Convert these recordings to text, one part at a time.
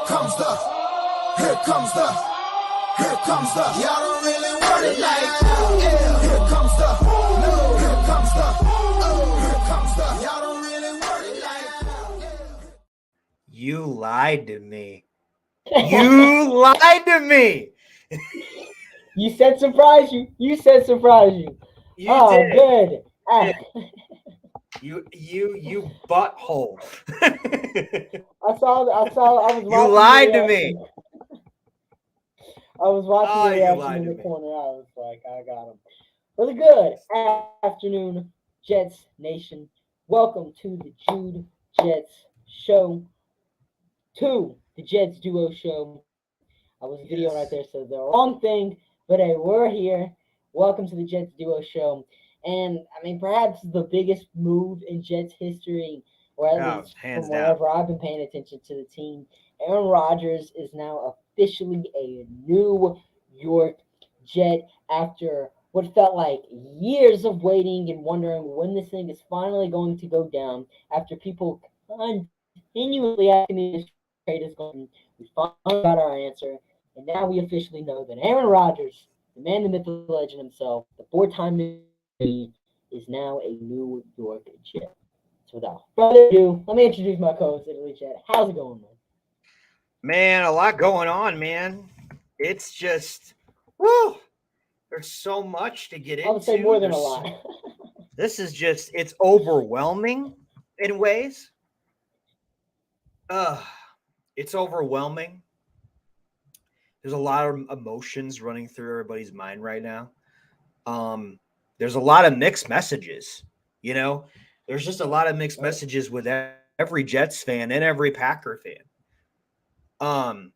comes the, here comes the, y'all don't really want it like that. Yeah. Here comes the, no, here comes the, oh, here comes the, y'all don't really want it like that. Yeah. You lied to me. You lied to me. You said surprise you. You said surprise you. You did. Good. You butthole. I was watching You lied to your me. reaction. I was watching Oh, your you reaction lied in to the me. corner. I was like, I got him. Really good afternoon, Jets Nation. Welcome to the Jude Jets Show 2, the Jets Duo Show. I was videoing right there, so the wrong thing, but hey, we're here. Welcome to the Jets Duo Show. And I mean, perhaps the biggest move in Jets history, or at least hands from down. wherever I've been paying attention to the team. Aaron Rodgers is now officially a New York Jet after what felt like years of waiting and wondering when this thing is finally going to go down. After people continuously asking me this trade is going, we finally got our answer. And now we officially know that Aaron Rodgers, the man, the myth, the legend himself, the four-time MVP, is now a New York Jet. So without further ado, let me introduce my co-host, Italy Jet. How's it going, man? Man, a lot going on, man. It's just, woo. There's so much to get into. I would say more than a lot. This is just, it's overwhelming in ways. It's overwhelming. There's a lot of emotions running through everybody's mind right now. There's a lot of mixed messages, you know. There's just a lot of mixed messages with every Jets fan and every Packer fan.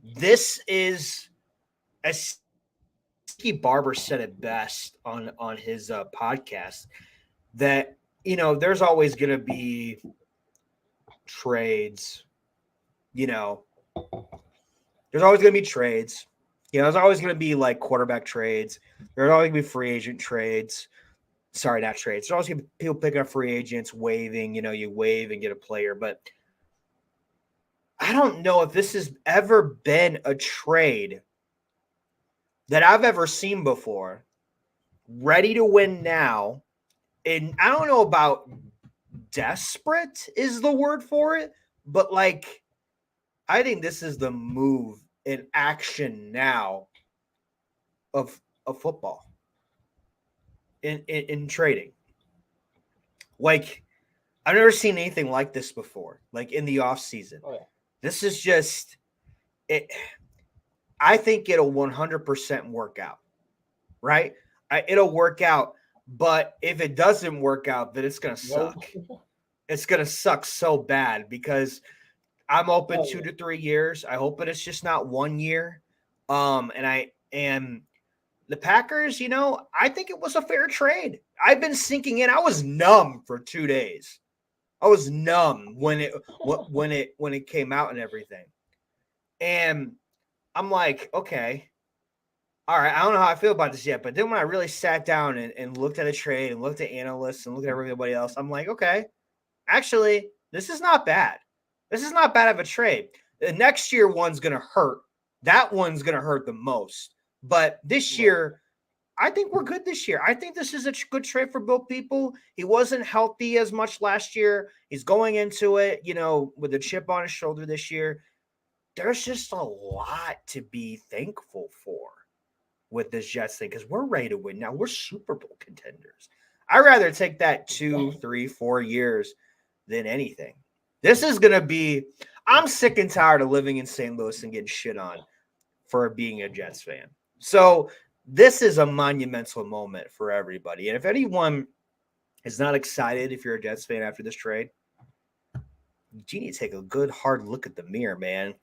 This is, as Ski Barber said it best on his podcast, that, you know, there's always going to be trades, you know. There's always going to be trades. You know, there's always going to be like quarterback trades. There's always going to be free agent trades. Sorry, not trades. There's always going to be people picking up free agents, waiving. You know, you waive and get a player. But I don't know if this has ever been a trade that I've ever seen before. Ready to win now. And I don't know about desperate is the word for it. But like, I think this is the move in action now of football in trading. Like, I've never seen anything like this before, like in the off season. Oh, yeah. This is just it. I think it'll 100% work out, right? It'll work out, but if it doesn't work out, then it's gonna suck. It's gonna suck so bad because I'm open 2 to 3 years. I hope it's just not 1 year. And the Packers, you know, I think it was a fair trade. I've been sinking in. I was numb for 2 days. I was numb when it came out and everything. And I'm like, okay, all right, I don't know how I feel about this yet. But then when I really sat down and looked at a trade and looked at analysts and looked at everybody else, I'm like, okay, actually, this is not bad. This is not bad of a trade. The next year one's going to hurt. That one's going to hurt the most. But this year, I think we're good this year. I think this is a good trade for both people. He wasn't healthy as much last year. He's going into it, you know, with a chip on his shoulder this year. There's just a lot to be thankful for with this Jets thing because we're ready to win now. We're Super Bowl contenders. I'd rather take that 2, 3, 4 years than anything. This is going to be – I'm sick and tired of living in St. Louis and getting shit on for being a Jets fan. So this is a monumental moment for everybody. And if anyone is not excited, if you're a Jets fan after this trade, you need to take a good hard look at the mirror, man.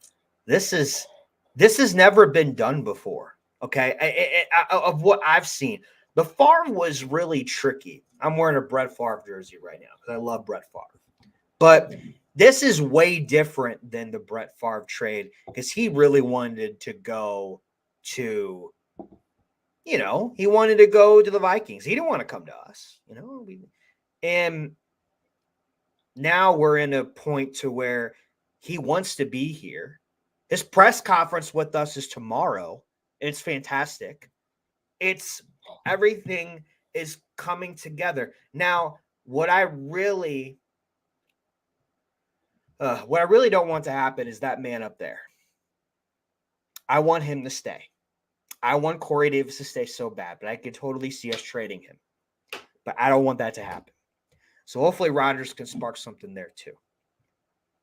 This has never been done before, okay, of what I've seen. The Favre was really tricky. I'm wearing a Brett Favre jersey right now because I love Brett Favre. But this is way different than the Brett Favre trade because he really wanted to go to, you know, he wanted to go to the Vikings. He didn't want to come to us, you know. And now we're in a point to where he wants to be here. His press conference with us is tomorrow, and it's fantastic. It's everything is coming together. Now, what I really don't want to happen is that man up there. I want him to stay. I want Corey Davis to stay so bad, but I could totally see us trading him. But I don't want that to happen. So hopefully Rodgers can spark something there too.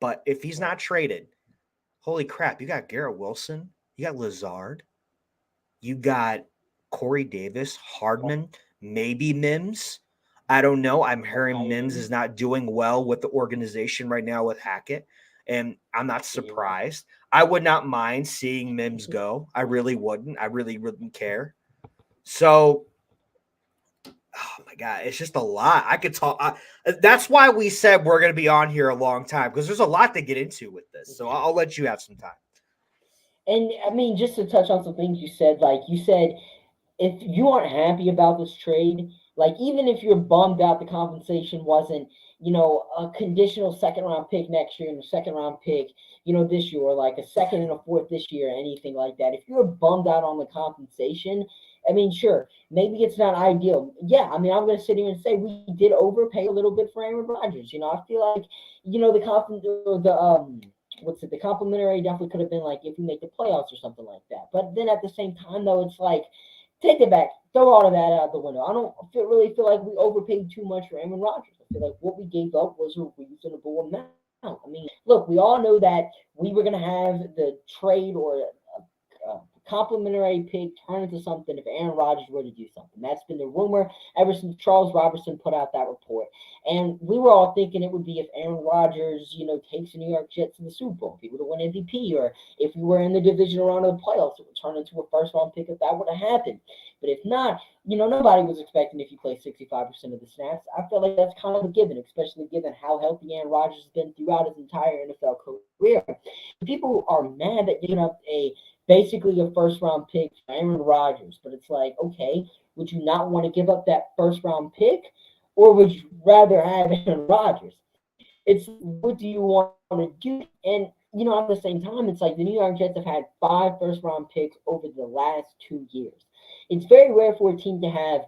But if he's not traded, holy crap, you got Garrett Wilson, you got Lazard, you got Corey Davis, Hardman, maybe Mims. I don't know. I'm hearing Mims is not doing well with the organization right now with Hackett, and I'm not surprised. I would not mind seeing Mims go. I really wouldn't. I really wouldn't care. So, oh my God, it's just a lot. I could talk. That's why we said we're going to be on here a long time, because there's a lot to get into with this. So I'll let you have some time. And I mean, just to touch on some things you said, like you said, if you aren't happy about this trade, like even if you're bummed out the compensation wasn't, a conditional second round pick next year and a second round pick, this year, or like a second and a fourth this year, anything like that. If you're bummed out on the compensation, I mean, sure, maybe it's not ideal. Yeah, I mean, I'm going to sit here and say we did overpay a little bit for Aaron Rodgers. I feel like, the complimentary definitely could have been like if we make the playoffs or something like that. But then at the same time, though, it's like, take it back. Throw all of that out the window. I don't really feel like we overpaid too much for Aaron Rodgers. I feel like what we gave up was a reasonable amount. I mean, look, we all know that we were going to have the trade or a complimentary pick turn into something if Aaron Rodgers were to do something. That's been the rumor ever since Charles Robertson put out that report. And we were all thinking it would be if Aaron Rodgers, takes the New York Jets to the Super Bowl, if he would have won MVP, or if we were in the divisional round of the playoffs, it would turn into a first-round pick if that would have happened. But if not, nobody was expecting if you play 65% of the snaps. I feel like that's kind of a given, especially given how healthy Aaron Rodgers has been throughout his entire NFL career. People are mad that giving up basically a first-round pick for Aaron Rodgers. But it's like, okay, would you not want to give up that first-round pick? Or would you rather have Aaron Rodgers? It's what do you want to do? And, at the same time, it's like the New York Jets have had 5 first-round picks over the last 2 years. It's very rare for a team to have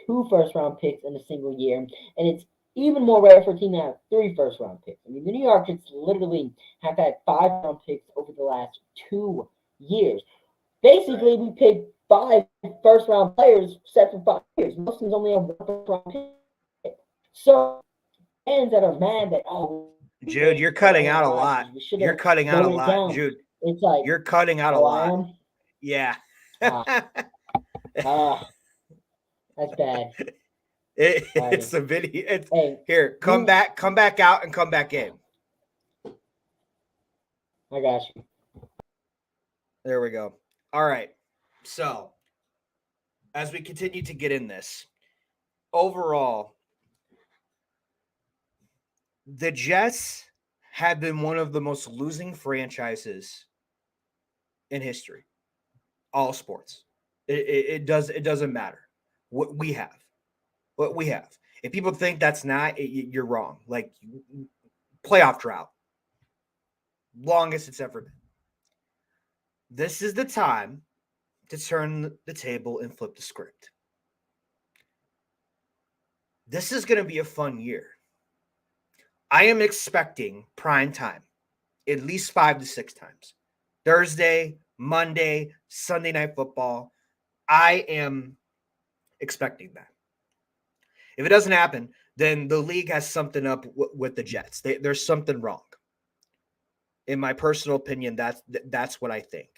2 first-round picks in a single year. And it's even more rare for a team to have 3 first-round picks. I mean, the New York Jets literally have had 5 round picks over the last 2 years. Basically, we picked 5 first-round players set for 5 years. Most teams only have 1 first-round pick. So, fans that are mad that, Jude, you're cutting out a lot. You're cutting out a lot, Jude. It's like, you're cutting out a lot. Yeah. That's bad. It's a video. Here, come back out and come back in. I got you. There we go. All right. So, as we continue to get in this, overall, the Jets have been one of the most losing franchises in history. All sports. It doesn't matter what we have. What we have. If people think that's not, you're wrong. Like, playoff drought. Longest it's ever been. This is the time to turn the table and flip the script. This is going to be a fun year. I am expecting prime time at least 5 to 6 times. Thursday, Monday, Sunday Night Football. I am expecting that. If it doesn't happen, then the league has something up with the Jets. There's something wrong. In my personal opinion, that's what I think.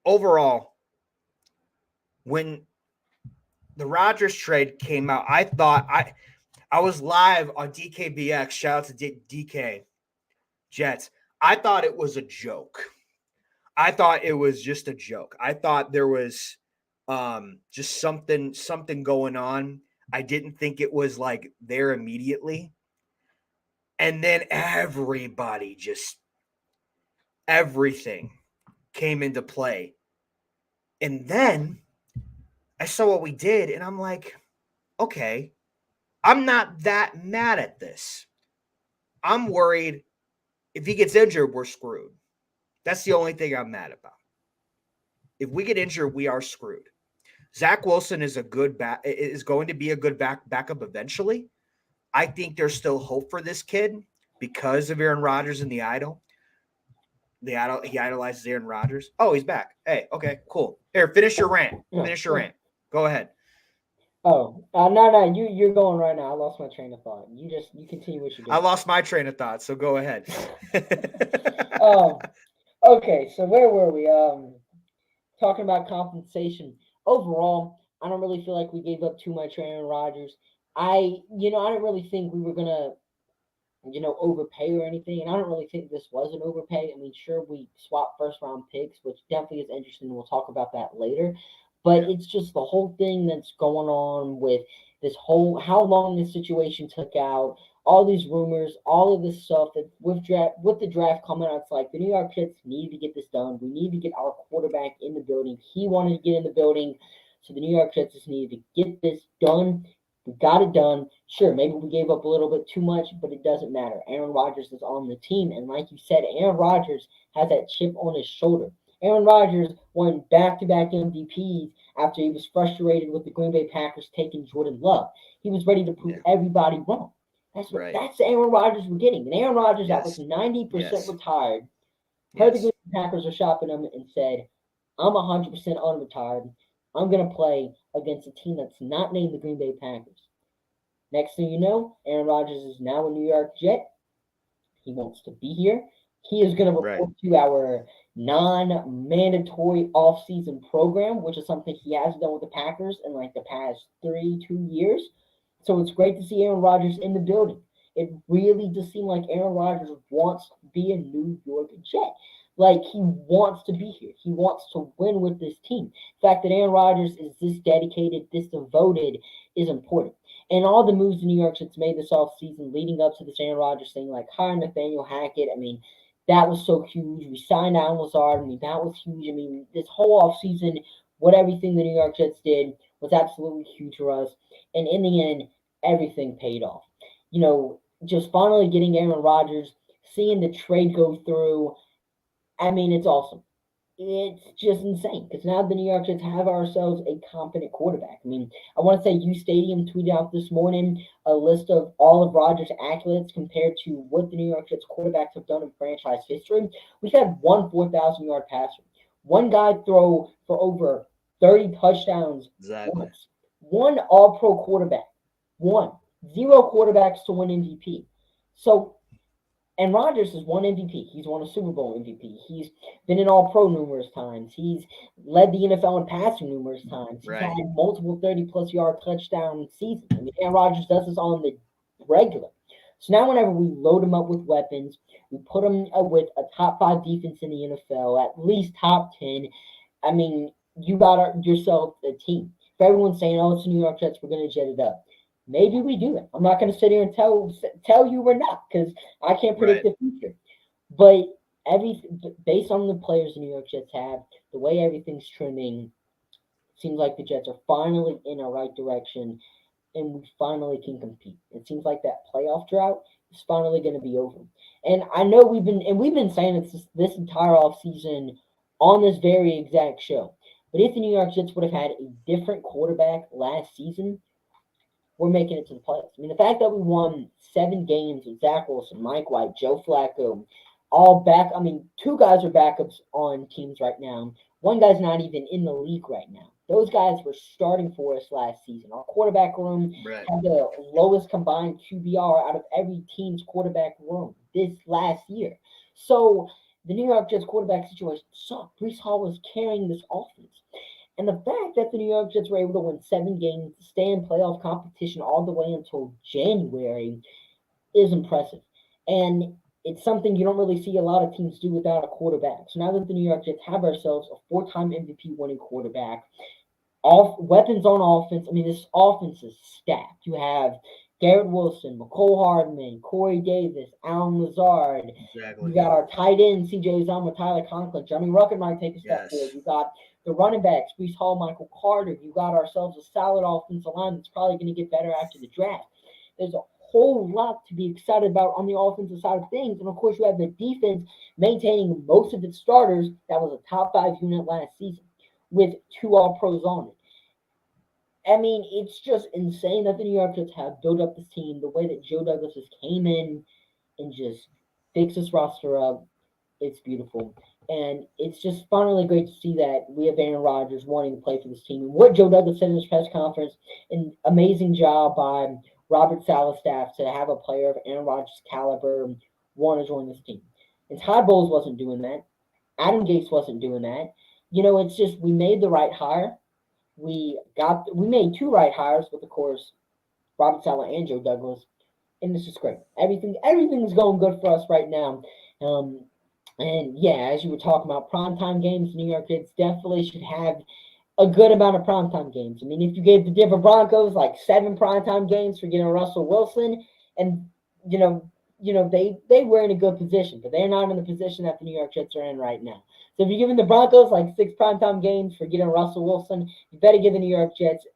Overall, when the Rodgers trade came out, I thought I was live on DKBX. Shout out to DK Jets. I thought it was a joke. I thought it was just a joke. I thought there was just something going on. I didn't think it was like there immediately. And then everything came into play. And then I saw what we did, and I'm like, okay, I'm not that mad at this. I'm worried If he gets injured, we're screwed. That's the only thing I'm mad about. If we get injured, we are screwed. Zach Wilson is going to be a good backup eventually. I think there's still hope for this kid because of Aaron Rodgers and the idol. He idolizes Aaron Rodgers. Oh, he's back. Hey, okay, cool. Here, finish your rant. Finish your rant. Go ahead. Oh, no, you're going right now. I lost my train of thought. You continue what you're doing. I lost my train of thought, so go ahead. Okay, so where were we? Talking about compensation. Overall, I don't really feel like we gave up too much for Aaron Rodgers. I don't really think we were gonna, overpay or anything, and I don't really think this was an overpay. I mean, sure, we swapped first round picks, which definitely is interesting. We'll talk about that later. But it's just the whole thing that's going on with this whole how long this situation took out, all these rumors, all of this stuff that with the draft coming out, it's like the New York Jets needed to get this done. We need to get our quarterback in the building. He wanted to get in the building, so the New York Jets just needed to get this done. We got it done. Sure, maybe we gave up a little bit too much, but it doesn't matter. Aaron Rodgers is on the team, and like you said, Aaron Rodgers has that chip on his shoulder. Aaron Rodgers won back-to-back MVPs after he was frustrated with the Green Bay Packers taking Jordan Love. He was ready to prove everybody wrong. That's Aaron Rodgers we're getting. And Aaron Rodgers that was 90% retired. Heard the Green Bay Packers are shopping him and said, I'm 100% unretired. I'm going to play against a team that's not named the Green Bay Packers. Next thing you know, Aaron Rodgers is now a New York Jet. He wants to be here. He is going to report to our non-mandatory off-season program, which is something he hasn't done with the Packers in like the past 2 years. So it's great to see Aaron Rodgers in the building. It really does seem like Aaron Rodgers wants to be a New York Jet. Like, he wants to be here. He wants to win with this team. The fact that Aaron Rodgers is this dedicated, this devoted is important. And all the moves the New York Jets made this offseason leading up to this Aaron Rodgers thing, like hiring Nathaniel Hackett, I mean, that was so huge. We signed Alan Lazard. I mean, that was huge. I mean, this whole offseason, everything the New York Jets did was absolutely huge for us. And in the end, everything paid off. Just finally getting Aaron Rodgers, seeing the trade go through, I mean, it's awesome. It's just insane because now the New York Jets have ourselves a competent quarterback. I mean, I want to say U Stadium tweeted out this morning a list of all of Rodgers' accolades compared to what the New York Jets quarterbacks have done in franchise history. We've had one 4,000-yard passer, one guy throw for over 30 touchdowns. Exactly. Once. One all-pro quarterback. One. 0 quarterbacks to win MVP. So, and Rodgers has won MVP. He's won a Super Bowl MVP. He's been an All-Pro numerous times. He's led the NFL in passing numerous times. He's had multiple 30-plus yard touchdown seasons. I mean, Aaron Rodgers does this on the regular. So now whenever we load him up with weapons, we put him with a top 5 defense in the NFL, at least top 10, I mean, you got yourself a team. If everyone's saying, oh, it's the New York Jets, we're going to jet it up. Maybe we do it. I'm not going to sit here and tell you we're not because I can't predict the future. But based on the players the New York Jets have, the way everything's trending, it seems like the Jets are finally in a right direction, and we finally can compete. It seems like that playoff drought is finally going to be over. And I know we've been saying it this entire offseason on this very exact show. But if the New York Jets would have had a different quarterback last season, we're making it to the playoffs. I mean, the fact that we won 7 games with Zach Wilson, Mike White, Joe Flacco, all back. I mean, 2 guys are backups on teams right now. 1 guy's not even in the league right now. Those guys were starting for us last season. Our quarterback room had the lowest combined QBR out of every team's quarterback room this last year. So the New York Jets quarterback situation sucked. Breece Hall was carrying this offense. And the fact that the New York Jets were able to win 7 games, stay in playoff competition all the way until January is impressive. And it's something you don't really see a lot of teams do without a quarterback. So now that the New York Jets have ourselves a 4-time MVP winning quarterback, weapons on offense, I mean, this offense is stacked. You have Garrett Wilson, McCole Hardman, Corey Davis, Alan Lazard. Exactly. You got our tight end, CJ Uzomah, Tyler Conklin. Jeremy Ruckert might take a step forward. You got the running backs, Breece Hall, Michael Carter. You got ourselves a solid offensive line that's probably going to get better after the draft. There's a whole lot to be excited about on the offensive side of things. And of course, you have the defense maintaining most of its starters. That was a top 5 unit last season with 2 All-Pros on it. I mean, it's just insane that the New York Jets have built up this team the way that Joe Douglas just came in and just fixed this roster up. It's beautiful. And it's just finally great to see that we have Aaron Rodgers wanting to play for this team. And what Joe Douglas said in his press conference, an amazing job by Robert Saleh's staff to have a player of Aaron Rodgers' caliber want to join this team. And Todd Bowles wasn't doing that. Adam Gase wasn't doing that. It's just we made the right hire. We made 2 right hires with, of course, Robert Saleh and Joe Douglas, and this is great. Everything's going good for us right now. And yeah, as you were talking about primetime games, New York Jets definitely should have a good amount of primetime games. I mean, if you gave the Denver Broncos like 7 primetime games for getting Russell Wilson, and they were in a good position, but they're not in the position that the New York Jets are in right now. So if you're giving the Broncos like 6 primetime games for getting Russell Wilson, you better give the New York Jets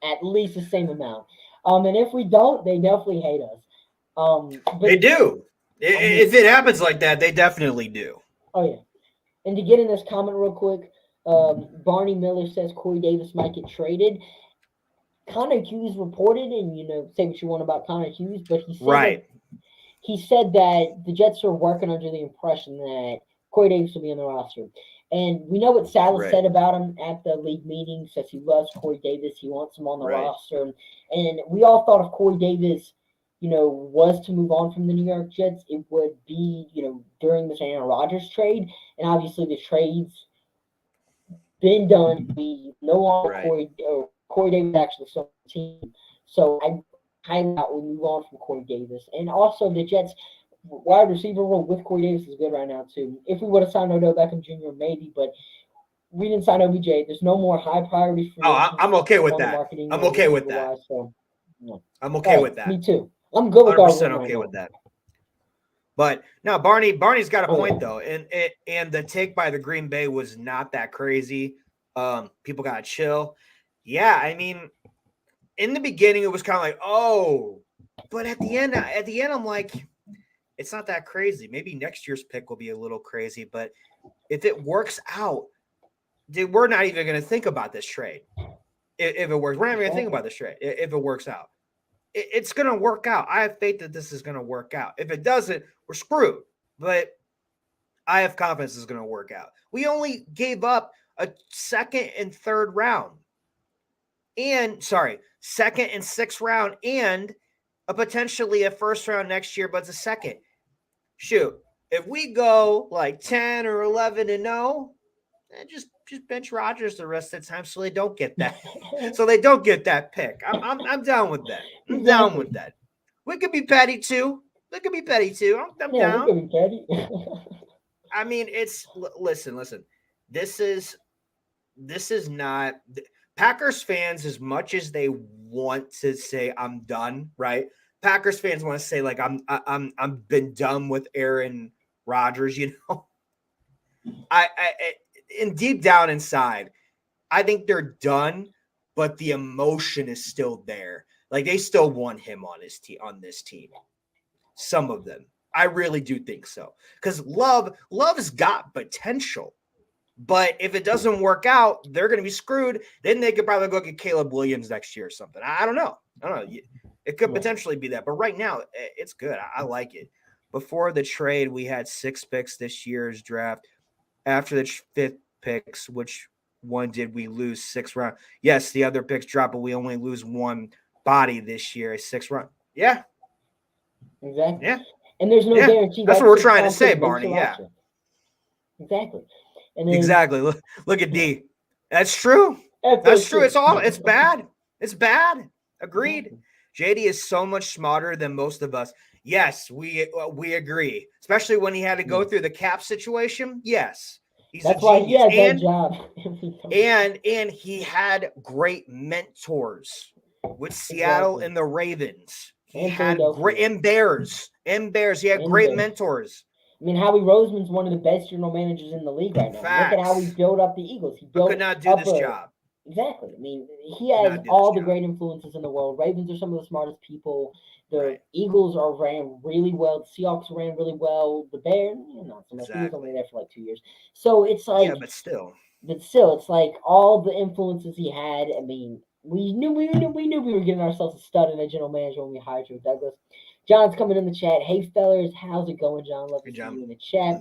at least the same amount. And if we don't, they definitely hate us. But They do. If it happens like that, they definitely do. Oh, yeah. And to get in this comment real quick, Barney Miller says Corey Davis might get traded. Connor Hughes reported, and say what you want about Connor Hughes, but he said that the Jets are working under the impression that Corey Davis will be on the roster. And we know what Saleh said about him at the league meeting. Says he loves Corey Davis. He wants him on the roster. And we all thought if Corey Davis, was to move on from the New York Jets, it would be, during this Aaron Rodgers trade. And obviously the trade's been done. We no longer Corey Davis actually still on the team. So I highly doubt we move on from Corey Davis. And also the Jets wide receiver room with Corey Davis is good right now too. If we would have signed Odell Beckham Jr., maybe, but we didn't sign OBJ. There's no more high priority for I'm okay with that. I'm okay with that. I'm okay with that. Me too. I'm good with 100% okay with that. But no, Barney's got a point though, and the take by the Green Bay was not that crazy. People got to chill. Yeah, I mean, in the beginning it was kind of like, but at the end, I'm like, it's not that crazy. Maybe next year's pick will be a little crazy, but if it works out, dude, we're not even going to think about this trade. If it works, we're not even going to think about this trade. If it works out, it's going to work out. I have faith that this is going to work out. If it doesn't, we're screwed. But I have confidence it's going to work out. We only gave up a second and third round, second and sixth round, and potentially a first round next year, but it's a second. Shoot, if we go like 10 or 11-0, just bench Rodgers the rest of the time so they don't get that. So they don't get that pick. I'm down with that. I'm down with that. We could be petty too. I'm down. We could be petty. I mean, listen. This is not Packers fans, as much as they want to say I'm done, right? Packers fans want to say like I'm been done with Aaron Rodgers, I and deep down inside, I think they're done, but the emotion is still there. Like they still want him on his team, on this team. Some of them. I really do think so. Because Love's got potential. But if it doesn't work out, they're going to be screwed. Then they could probably go get Caleb Williams next year or something. I don't know. It could potentially be that. But right now, it's good. I like it. Before the trade, we had 6 picks this year's draft. After the 5th picks, which one did we lose 6th round? Yes, the other picks dropped, but we only lose 1 body this year, a 6th round. Yeah. Exactly. Yeah. And there's no guarantee. That's what we're trying to say, Barney. Yeah. Exactly. And then, exactly. Look at D. That's true. That's true. It's bad. It's bad. Agreed. JD is so much smarter than most of us. Yes, we agree. Especially when he had to go through the cap situation. Yes. That's why he had that job. and he had great mentors with Seattle and the Ravens. He had great and Bears. He had great mentors. I mean, Howie Roseman's one of the best general managers in the league right now. Facts. Look at how he built up the Eagles. He could not do this job. Exactly. I mean, he Did has not do this all the job. great influences in the world. Ravens are some of the smartest people. The Right. Eagles are ran really well. The Seahawks ran really well. The Bears, not so much. He was only Exactly. there for like 2 years. So it's Yeah, like, but still. but still, it's like all the influences he had. I mean, we knew we were getting ourselves a stud in a general manager when we hired Joe Douglas. John's coming in the chat. Hey fellers, how's it going, John? Love to Good see job. you in the chat.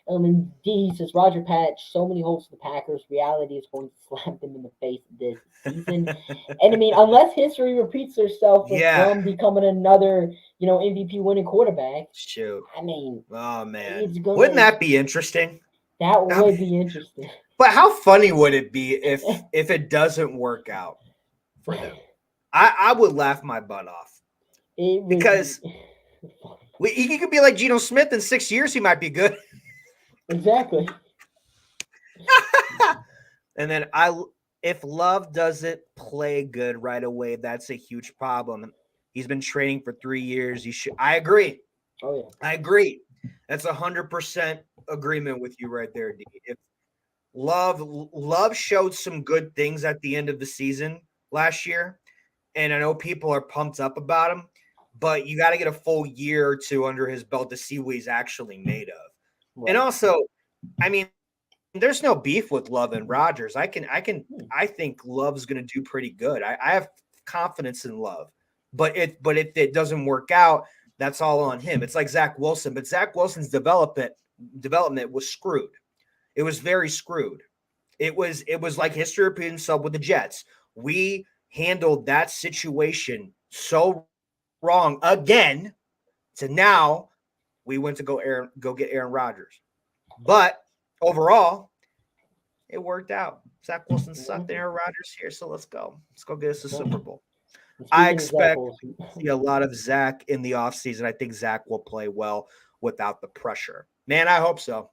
And D says Roger Patch, so many holes for the Packers. Reality is going to slap them in the face this season. And I mean, unless history repeats itself with Yeah. Lum becoming another, MVP winning quarterback, Shoot. I mean, Oh man. it's Wouldn't gonna that be interesting? that That'd would be- be interesting. But how funny would it be if it doesn't work out for them? I would laugh my butt off It would be because he could be like Geno Smith in 6 years. He might be good. exactly. And then if Love doesn't play good right away, that's a huge problem. He's been training for 3 years. I agree. Oh yeah. I agree. That's 100% agreement with you right there, D. If Love showed some good things at the end of the season last year, and I know people are pumped up about him, but you got to get a full year or two under his belt to see what he's actually made of. Right. And also, I mean, there's no beef with Love and Rodgers. I think Love's going to do pretty good. I have confidence in Love, but if it doesn't work out, that's all on him. It's like Zach Wilson, but Zach Wilson's development was screwed. It was very screwed. It was like history repeating itself with the Jets. We handled that situation so wrong again. So now we went to go get Aaron Rodgers. But overall, it worked out. Zach Wilson sucked. Aaron Rodgers here, so let's go. Let's go get us a Super Bowl. I expect to see a lot of Zach in the offseason. I think Zach will play well without the pressure. Man, I hope so.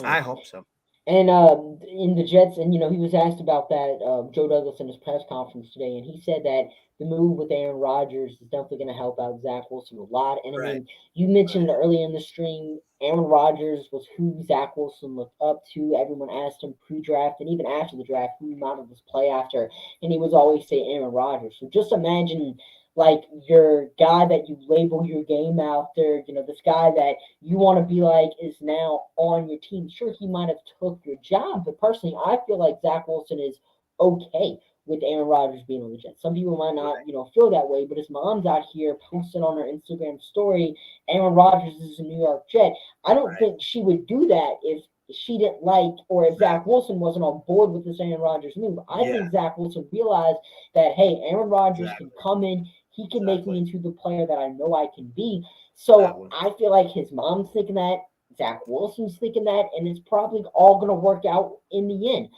I hope so. And in the Jets, and he was asked about that, Joe Douglas in his press conference today, and he said that the move with Aaron Rodgers is definitely going to help out Zach Wilson a lot. And I mean, you mentioned earlier in the stream, Aaron Rodgers was who Zach Wilson looked up to. Everyone asked him pre-draft and even after the draft who he modeled his play after, and he was always say Aaron Rodgers. So just imagine like your guy that you label your game after, this guy that you want to be like is now on your team. Sure, he might have took your job, but personally, I feel like Zach Wilson is okay with Aaron Rodgers being on the Jets. Some people might not, feel that way, but his mom's out here posting on her Instagram story, Aaron Rodgers is a New York Jet. I don't think she would do that if she didn't like, or if Zach Wilson wasn't on board with this Aaron Rodgers move. I think Zach Wilson realized that, hey, Aaron Rodgers can come in, he can make me into the player that I know I can be. So I feel like his mom's thinking that, Zach Wilson's thinking that, and it's probably all going to work out in the end.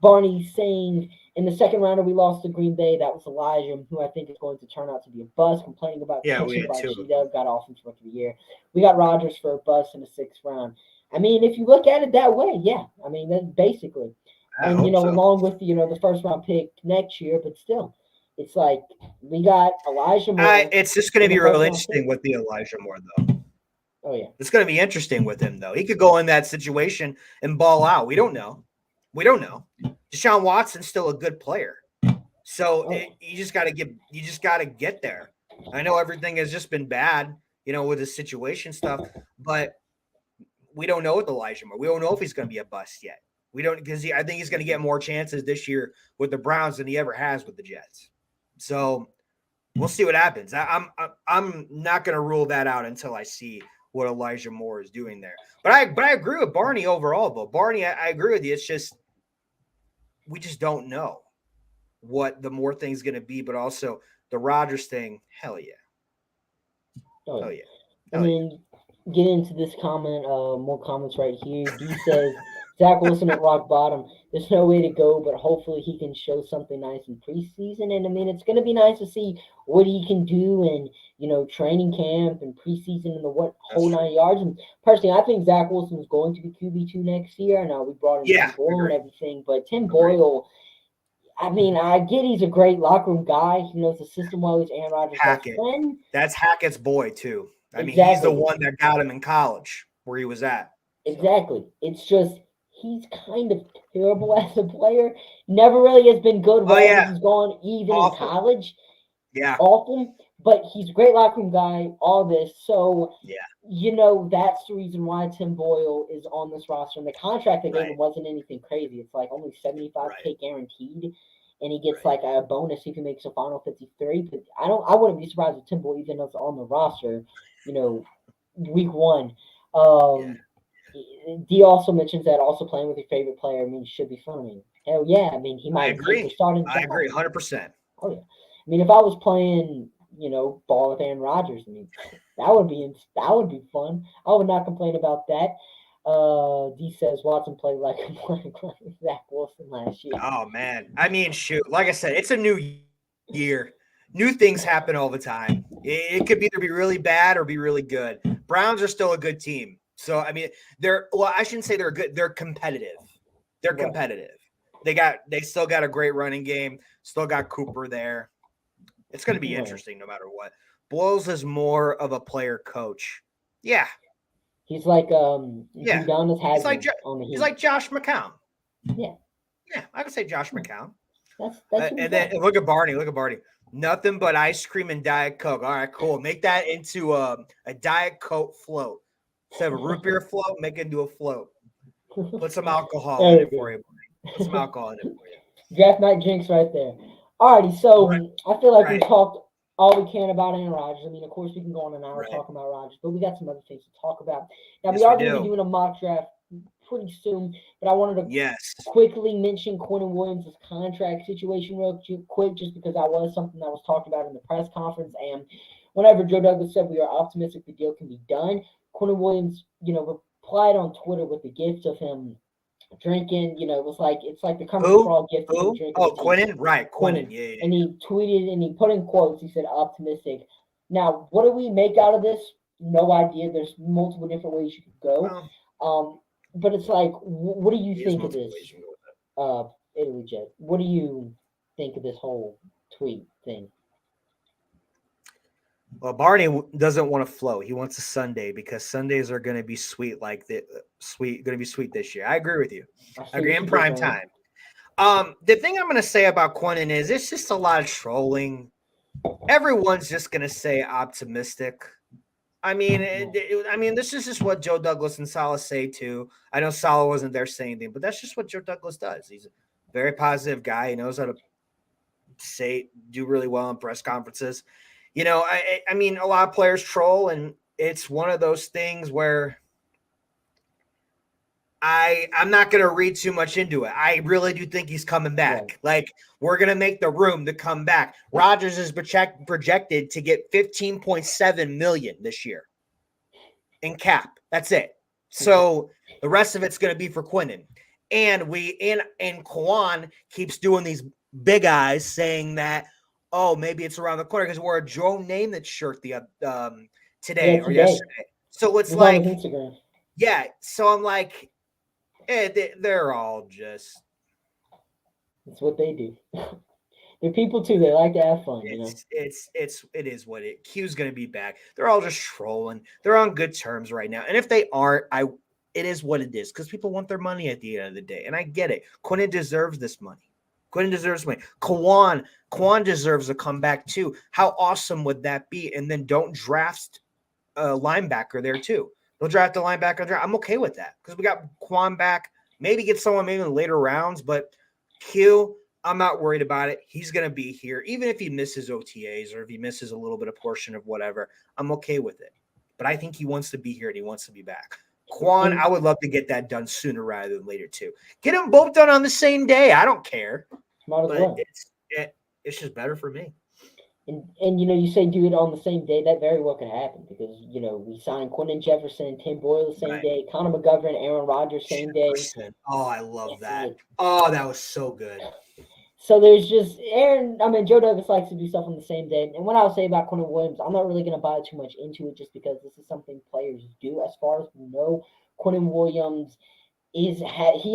Barney's saying in the second rounder we lost to Green Bay. That was Elijah, who I think is going to turn out to be a bust. Complaining about catching by Cheetah, got offensive rookie of the year. We got Rodgers for a bust in the sixth round. I mean, if you look at it that way, yeah. I mean, that's basically, and along with the first round pick next year, but still. It's like we got Elijah Moore. It's just going to be real interesting with the Elijah Moore, though. Oh, yeah. It's going to be interesting with him, though. He could go in that situation and ball out. We don't know. Deshaun Watson's still a good player. So you just got to get there. I know everything has just been bad, with the situation stuff, but we don't know with Elijah Moore. We don't know if he's going to be a bust yet. We don't, because I think he's going to get more chances this year with the Browns than he ever has with the Jets. So we'll see what happens. I'm not going to rule that out until I see what Elijah Moore is doing there. But I agree with Barney overall, though. Barney, I agree with you. It's just we just don't know what the Moore thing's going to be, but also the Rodgers thing. Hell yeah. Hell yeah. I mean, get into this comment. More comments right here. D says Zach Wilson at rock bottom. There's no way to go, but hopefully he can show something nice in preseason. And I mean, it's going to be nice to see what he can do in training camp and preseason and the whole 9 yards. And personally, I think Zach Wilson is going to be QB2 next year. I know we brought in Tim Boyle and everything, but Tim Boyle. I mean, I get he's a great locker room guy. He knows the system well. He's Aaron Rodgers' best friend. That's Hackett's boy too. I mean, he's the one that got him in college where he was at. Exactly. It's just he's kind of terrible as a player. Never really has been good Oh wherever yeah, he's gone, even in awful. college. Yeah, Awful, but he's a great locker room guy, all this. So, yeah, that's the reason why Tim Boyle is on this roster. And the contract they gave right, him wasn't anything crazy. It's like only right, 75K guaranteed. And he gets right. like a bonus if he makes a final 53. But I wouldn't be surprised if Tim Boyle even is on the roster, you know, week one. Yeah, Um, D also mentions that also playing with your favorite player means should be fun. I mean, hell yeah. I mean, he I might take your agree. starting I job. agree, 100%. Oh yeah. I mean, if I was playing, ball with Aaron Rodgers, I mean, that would be fun. I would not complain about that. D says Watson played like Zach Wilson last year. Oh man, I mean, shoot, like I said, it's a new year. New things happen all the time. It could either be really bad or be really good. Browns are still a good team. So I mean, I shouldn't say they're good. They're competitive. They're Right. competitive. They still got a great running game. Still got Cooper there. It's going to be Right. interesting no matter what. Boyles is more of a player coach. Yeah, He's like yeah. Udonis He's like Haslam on the he's Heat. like Josh McCown. Yeah, Yeah, I could say Josh McCown. that's what And he's then like. look at Barney. Look at Barney. Nothing but ice cream and Diet Coke. All right, cool. Make that into a Diet Coke float. Instead of a root beer float, make it into a float. Put some alcohol in Very it for you. Put some good. alcohol in it for you. Draft night jinx right there. Alrighty, so Right, I feel like we right, talked all we can about Aaron Rodgers. I mean, of course, we can go on an hour right. talking about Rodgers, but we got some other things to talk about. Now, we Yes, we are going to be do. doing a mock draft pretty soon, but I wanted to Yes. quickly mention Quentin Williams' contract situation real quick, just because that was something that was talked about in the press conference. And whenever Joe Douglas said we are optimistic the deal can be done, Quentin Williams, replied on Twitter with the gift of him drinking. It was like it's like the Kermit the Who? Frog gift of him Who? drinking Oh, the tea. Quentin. Right, Quentin. Quentin, Yeah, yeah, and he tweeted and he put in quotes. He said optimistic. Now, what do we make out of this? No idea. There's multiple different ways you could yeah. go. Well, But it's like, what do you he is think of multiple this, ways you can go with it. Italy Jet? What do you think of this whole tweet thing? Well, Barney doesn't want to float. He wants a Sunday because Sundays are going to be sweet, going to be sweet this year. I agree with you. I I see agree what in you did prime there. time. The thing I'm going to say about Quentin is it's just a lot of trolling. Everyone's just going to say optimistic. I mean, this is just what Joe Douglas and Salah say too. I know Salah wasn't there saying anything, but that's just what Joe Douglas does. He's a very positive guy. He knows how to do really well in press conferences. I mean, a lot of players troll, and it's one of those things where I'm not going to read too much into it. I really do think he's coming back. Right. Like, we're going to make the room to come back. Rodgers is projected to get 15.7 million this year in cap. That's it. So the rest of it's going to be for Quinnen. And and Kwan keeps doing these big eyes saying that, oh, maybe it's around the corner because wore a Joe Namath shirt today or Today yesterday. So it it's was on like, his Instagram. yeah. So I'm like, they're all just. It's what they do. They're people too. They like to have fun. It is what it. Q's gonna be back. They're all just trolling. They're on good terms right now. And if they aren't, it is what it is because people want their money at the end of the day, and I get it. Quinnen deserves this money. Quinnen deserves money. Kwan deserves a comeback too. How awesome would that be? And then don't draft a linebacker there too. They'll draft a linebacker. I'm okay with that because we got Kwan back. Maybe get someone maybe in the later rounds, but Q, I'm not worried about it. He's going to be here. Even if he misses OTAs or if he misses a little bit of portion of whatever, I'm okay with it. But I think he wants to be here and he wants to be back. Quan, I would love to get that done sooner rather than later too. Get them both done on the same day. I don't care. Might as But well. it's just better for me. And you say do it on the same day. That very well could happen because we signed Quentin Jefferson and Tim Boyle the same Right. day, Connor McGovern, Aaron Rodgers same day. Oh, I love that. Oh, that was so good. So there's just Joe Douglas likes to do stuff on the same day. And what I'll say about Quentin Williams, I'm not really going to buy too much into it just because this is something players do. As far as we know, Quentin Williams he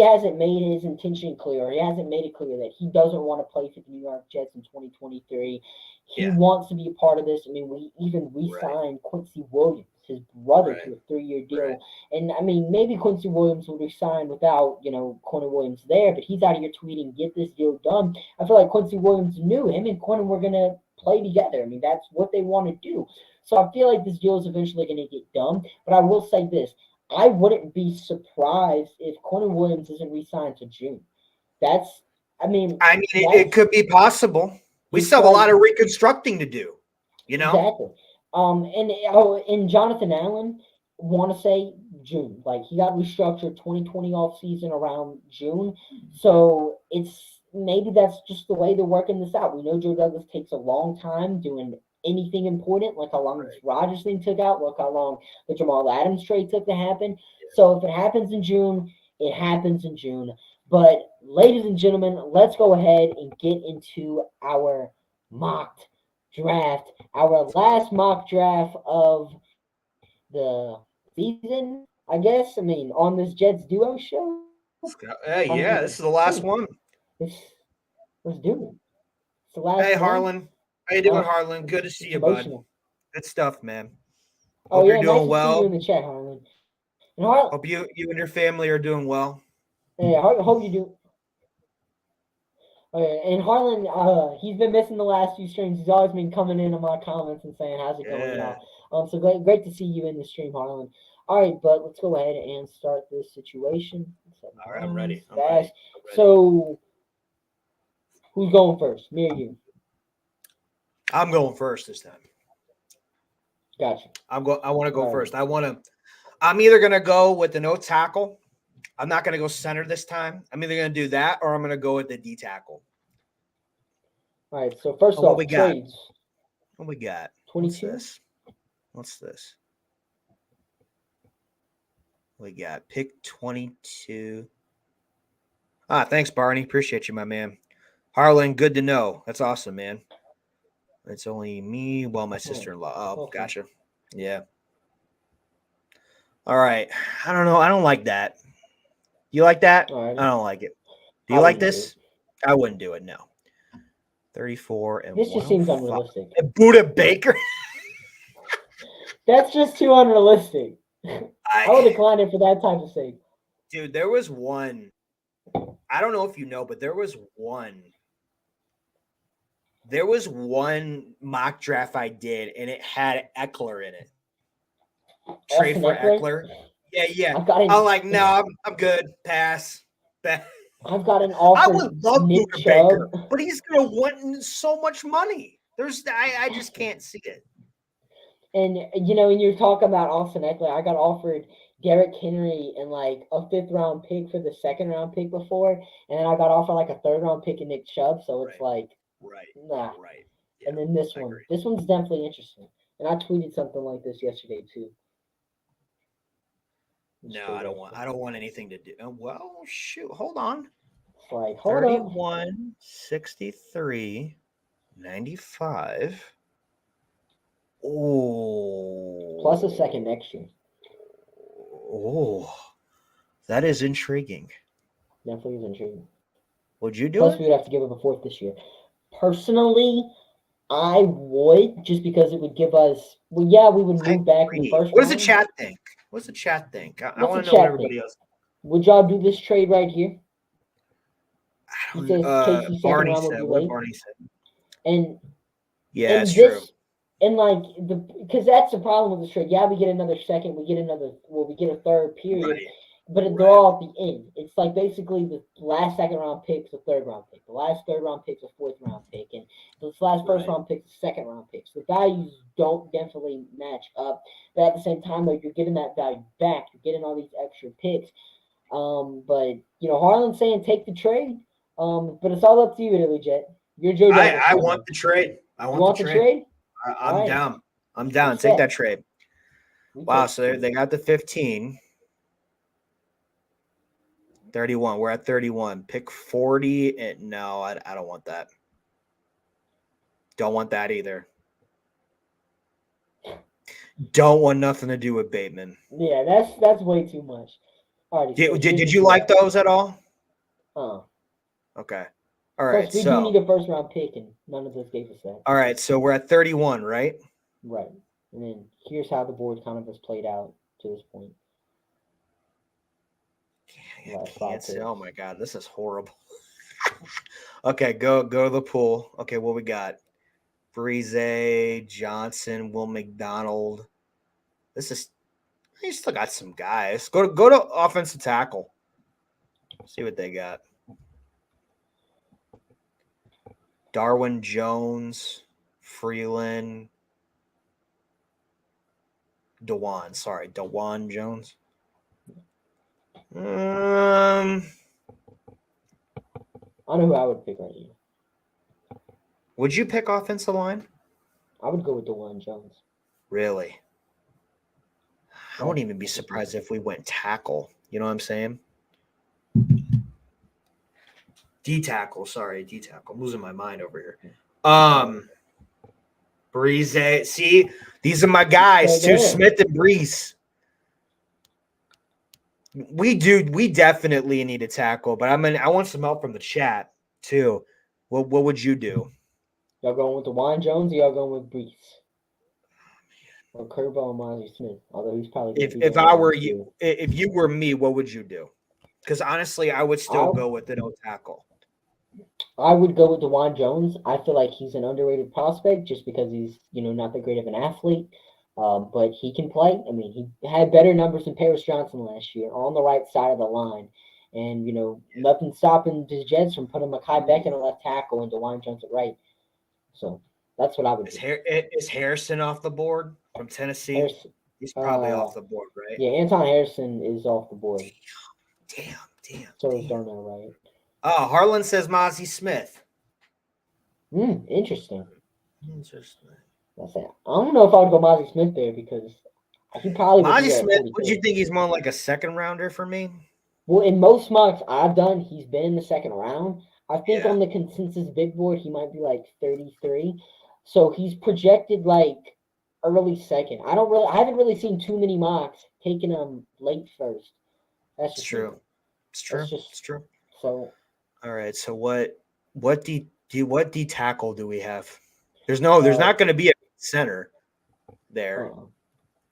hasn't made his intention clear. He hasn't made it clear that he doesn't want to play for the New York Jets in 2023. He wants to be a part of this. I mean, we signed Quincy Williams his brother Right. to a 3-year deal. Right. And I mean, maybe Quincy Williams would resign without, Quentin Williams there, but he's out here tweeting, "Get this deal done." I feel like Quincy Williams knew him and Quentin were gonna play together. I mean, that's what they want to do. So I feel like this deal is eventually gonna get done. But I will say this: I wouldn't be surprised if Quentin Williams isn't re-signed to June. That's, I mean, It could be possible. We still have a lot of reconstructing to do. Exactly. And Jonathan Allen, want to say June. Like, he got restructured 2020 off season around June. So maybe that's just the way they're working this out. We know Joe Douglas takes a long time doing anything important, like how long this Rodgers thing took out, look how long the Jamal Adams trade took to happen. So if it happens in June, it happens in June. But ladies and gentlemen, let's go ahead and get into our mock draft, our last mock draft of the season, I guess. I mean, on this Jets duo show. Yeah, this is the last one. Let's do it. It's the last Hey, one. Harlan. How you doing, Harlan? Good to see you, bud. Good stuff, man. Hope you're doing well. Nice to see you in the chat, Harlan. And hope you and your family are doing well. Yeah, hope you do. And Harlan, he's been missing the last few streams. He's always been coming into my comments and saying, "How's it going, y'all?" So great to see you in the stream, Harlan. All right, but let's go ahead and start this situation. All right, I'm ready. So, who's going first? Me or you? I'm going first this time. Gotcha. I want to go first. I'm either gonna go with the no tackle. I'm not gonna go center this time. I'm either gonna do that or I'm gonna go with the D tackle. All right. So first off, trades. What we got? 22. What's this? We got pick 22. Thanks, Barney. Appreciate you, my man. Harlan, good to know. That's awesome, man. It's only me, my sister-in-law. Oh, gotcha. Yeah. All right. I don't know. I don't like that. You like that? Right. I don't like it. Do you like this? I wouldn't do it, no. 34 and this just seems unrealistic. And Buda Baker. That's just too unrealistic. I would decline it for that type of sake. Dude, there was one. I don't know if you know, but there was one. There was one mock draft I did, and it had Eckler in it. Trade for Eckler. Yeah. I'm like, no, I'm good. Pass. I've got an offer. I would love Buda Baker, but he's going to want so much money. I just can't see it. And, when you're talking about Austin Eckler, I got offered Derrick Henry and like a 5th-round pick for the 2nd-round pick before, and then I got offered like a 3rd-round pick in Nick Chubb. So it's nah. Right. Yeah, and then this one's definitely interesting. And I tweeted something like this yesterday too. No, I don't want anything to do. Well, shoot, hold on. It's like 31, 63, 95. Oh. Plus a 2nd next year. Oh. That is intriguing. Definitely is intriguing. Would you do Plus, we would have to give up a 4th this year. Personally, I would, just because it would give us. Well, yeah, we would move back in the first. What does the chat think? What's the chat think? I want to know what everybody else. Would y'all do this trade right here? He says Casey Barney said. What Barney said. And yeah, it's true. And because that's the problem with this trade. Yeah, we get another 2nd, we get a 3rd period. Right. But they're all at the end. It's like basically the last 2nd-round pick is a 3rd-round pick. The last 3rd-round pick is a 4th-round pick. And the last 1st-round pick is a 2nd-round pick. So the values don't definitely match up. But at the same time, though, you're getting that value back. You're getting all these extra picks. But, Harlan's saying take the trade. But it's all up to you, Italy Jet. You're Joe Douglas. I want the trade. I want the trade. I'm down. I'm down. Take that trade. Wow, so they got the 15. 31. We're at 31. Pick 40. No, I don't want that. Don't want that either. Don't want nothing to do with Bateman. Yeah, that's way too much. All right. Did you like those at all? Okay. All right. We do need a 1st-round pick, and none of those gave us that. All right. So we're at 31, right? Right. And then here's how the board kind of has played out to this point. I Last 5 can't say. picks. Oh my god, this is horrible. Okay, go to the pool. Okay, what we got? Breeze, Johnson, Will McDonald. This is you still got some guys. Go to offensive tackle. See what they got. Darwin Jones, Freeland, Dewan Jones. I know who I would pick right here. Would you pick offensive line? I would go with DeJuan Jones. Really? I wouldn't even be surprised if we went tackle. You know what I'm saying? D tackle. I'm losing my mind over here. Breeze. See, these are my guys too. Smith and Breeze. We definitely need a tackle, but I want some help from the chat too. What would you do? Y'all going with DeJuan Jones or y'all going with Breeze? Or Curveball and Mozzie Smith, although he's probably if I were you, if you were me, what would you do? Because honestly, I would still go with the no tackle. I would go with DeJuan Jones. I feel like he's an underrated prospect just because he's not that great of an athlete, but he can play. I mean, he had better numbers than Paris Johnson last year on the right side of the line, and nothing stopping the Jets from putting Mekhi Becton at left tackle and DeJuan Jones at right. So that's what I would do. Is Harrison off the board from Tennessee? He's probably off the board, right? Yeah, Anton Harrison is off the board. Damn. So is Darnell Wright. Oh, Harlan says Mozzie Smith. Interesting. That's it. I don't know if I would go Mozzie Smith there because he probably would. Mozzie Smith, would you think he's more like a second rounder for me? Well, in most mocks I've done, he's been in the second round. I think on the consensus big board, he might be like 33. So he's projected like early second. I haven't really seen too many mocks taking him late first. That's true. It's true. It's true. So, all right. So what D tackle do we have? There's not going to be a center there.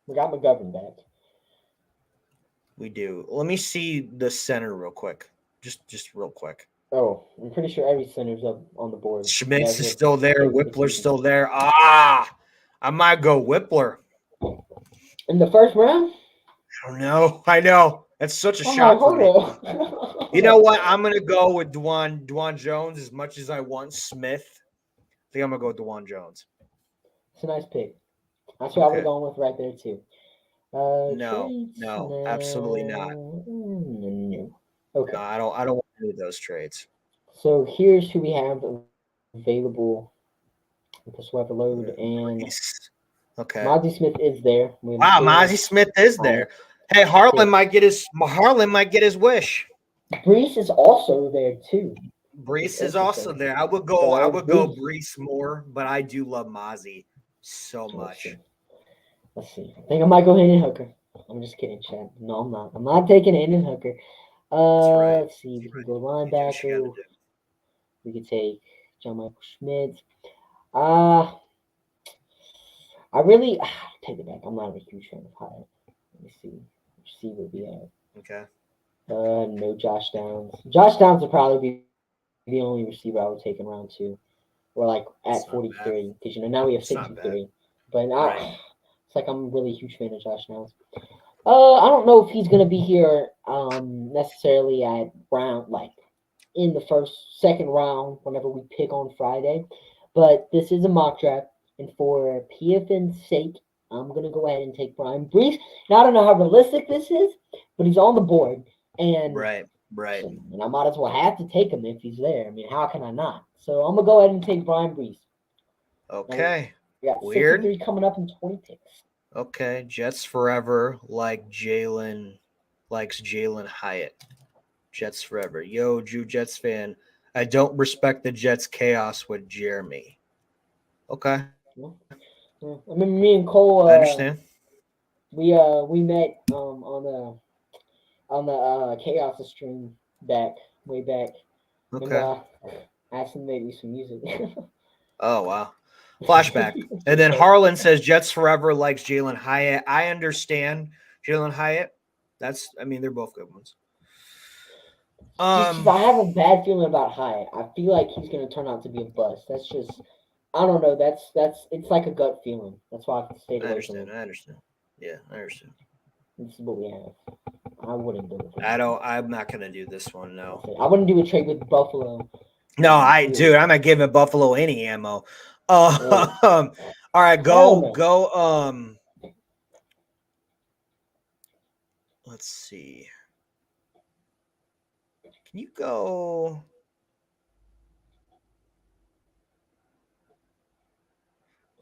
We got McGovern back. We do. Let me see the center real quick. Just real quick. Oh, I'm pretty sure every center's up on the board. Schmitz is still there. Whippler's still there. I might go Whippler. In the first round? I don't know. I know. That's such a shock for me. You know what? I'm going to go with DeJuan Jones as much as I want Smith. I think I'm going to go with DeJuan Jones. It's a nice pick. That's what I was going with right there, too. No, absolutely not. No. Okay. No, I don't want any of those trades. So here's who we have available with the swipe load, and Mozzie Smith is there. Wow, Mozzie Smith is there. Hey, Harlan might get his wish. Brees is also there too. Brees is also there. I would go Brees more, but I do love Mozzie so much. Let's see. I think I might go Hendon Hooker. I'm just kidding, Chad. No, I'm not. I'm not taking Hendon Hooker. Let's see. We can go linebacker. We could take John Michael Schmidt. I really take it back. I'm not a huge fan of Hyatt. Let me see. See what we have. Okay. No Josh Downs. Josh Downs would probably be the only receiver I would take in round 2. Or like at 43. Because now we have 63. But it's like I'm really a huge fan of Josh Downs. I don't know if he's gonna be here necessarily at round in the second round whenever we pick on Friday. But this is a mock draft, and for PFN's sake, I'm gonna go ahead and take Brian Brees. Now I don't know how realistic this is, but he's on the board, and right. And I might as well have to take him if he's there. I mean, how can I not? So I'm gonna go ahead and take Brian Brees. Okay. We got 63 coming up in 20 picks. Okay, Jets forever likes Jalen Hyatt. Jets forever. Yo, Jude Jets fan. I don't respect the Jets chaos with Jeremy. Okay. I mean, me and Cole. I understand. We met on the chaos stream way back. Okay. And, asked him to make me some music. Oh wow. Flashback. And then Harlan says Jets Forever likes Jalen Hyatt. I understand Jalen Hyatt. They're both good ones. Just 'cause I have a bad feeling about Hyatt. I feel like he's going to turn out to be a bust. That's just, I don't know. It's like a gut feeling. That's why I've stayed away from him. I understand. Yeah, I understand. This is what we have. I wouldn't do it. I'm not going to do this one, no. I wouldn't do a trade with Buffalo. No, I'm not giving Buffalo any ammo. All right, go. Let's see. Can you go?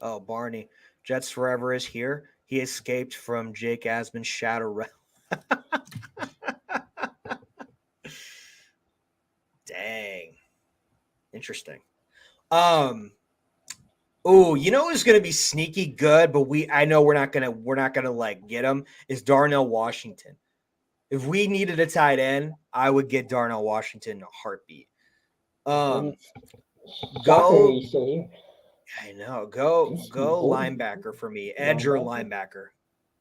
Oh, Barney. Jets Forever is here. He escaped from Jake Asman's shadow realm. Dang. Interesting. Oh, you know who's going to be sneaky good, but I know we're not gonna like get him, is Darnell Washington. If we needed a tight end, I would get Darnell Washington in a heartbeat. Go. I know. Go linebacker for me. Edge or linebacker.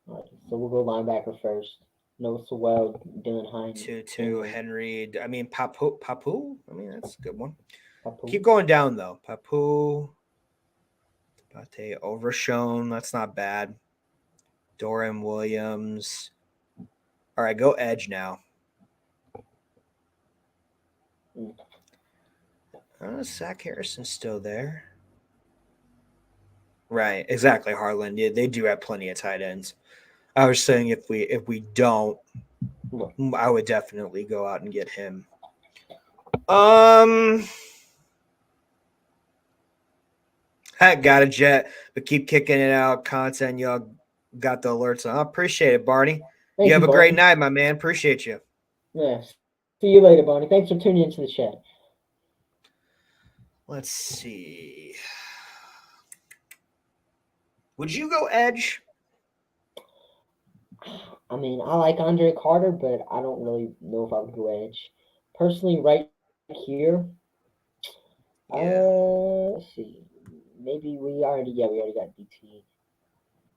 All right, so we'll go linebacker first. Noah Sewell, Dylan Hines. 2-2, Henry. Papu. That's a good one. Papu. Keep going down, though. Papu. Bate Overshown. That's not bad. Dorian Williams. All right, go edge now. Zach Harrison's still there. Right, exactly, Harlan. Yeah, they do have plenty of tight ends. I was saying if we don't, I would definitely go out and get him. I got a Jet, but keep kicking it out. Content, y'all got the alerts on. I appreciate it, Barney. You have a great night, my man. Appreciate you. Yes. See you later, Barney. Thanks for tuning into the chat. Let's see. Would you go edge? I like Andre Carter, but I don't really know if I would go edge. Personally, right here. Yeah. Let's see. Maybe we already got DT.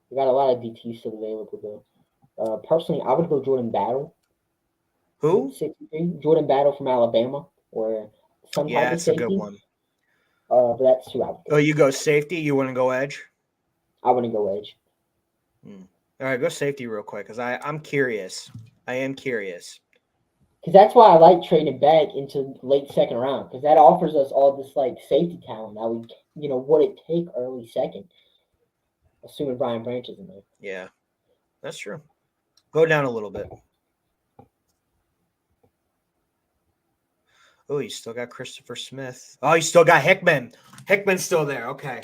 We got a lot of DT still available though. Personally, I would go Jordan Battle. Who? 63. Jordan Battle from Alabama or some type of safety. That's a good one. But that's who I would go. Oh, you go safety? You wouldn't go edge? I wouldn't go edge. All right, go safety real quick because I'm curious. I am curious. Because that's why I like trading back into late second round because that offers us all this like safety talent that we, wouldn't take early second, assuming Brian Branch is in there. Yeah, that's true. Go down a little bit. Oh, you still got Christopher Smith. Oh, you still got Hickman. Hickman's still there. Okay.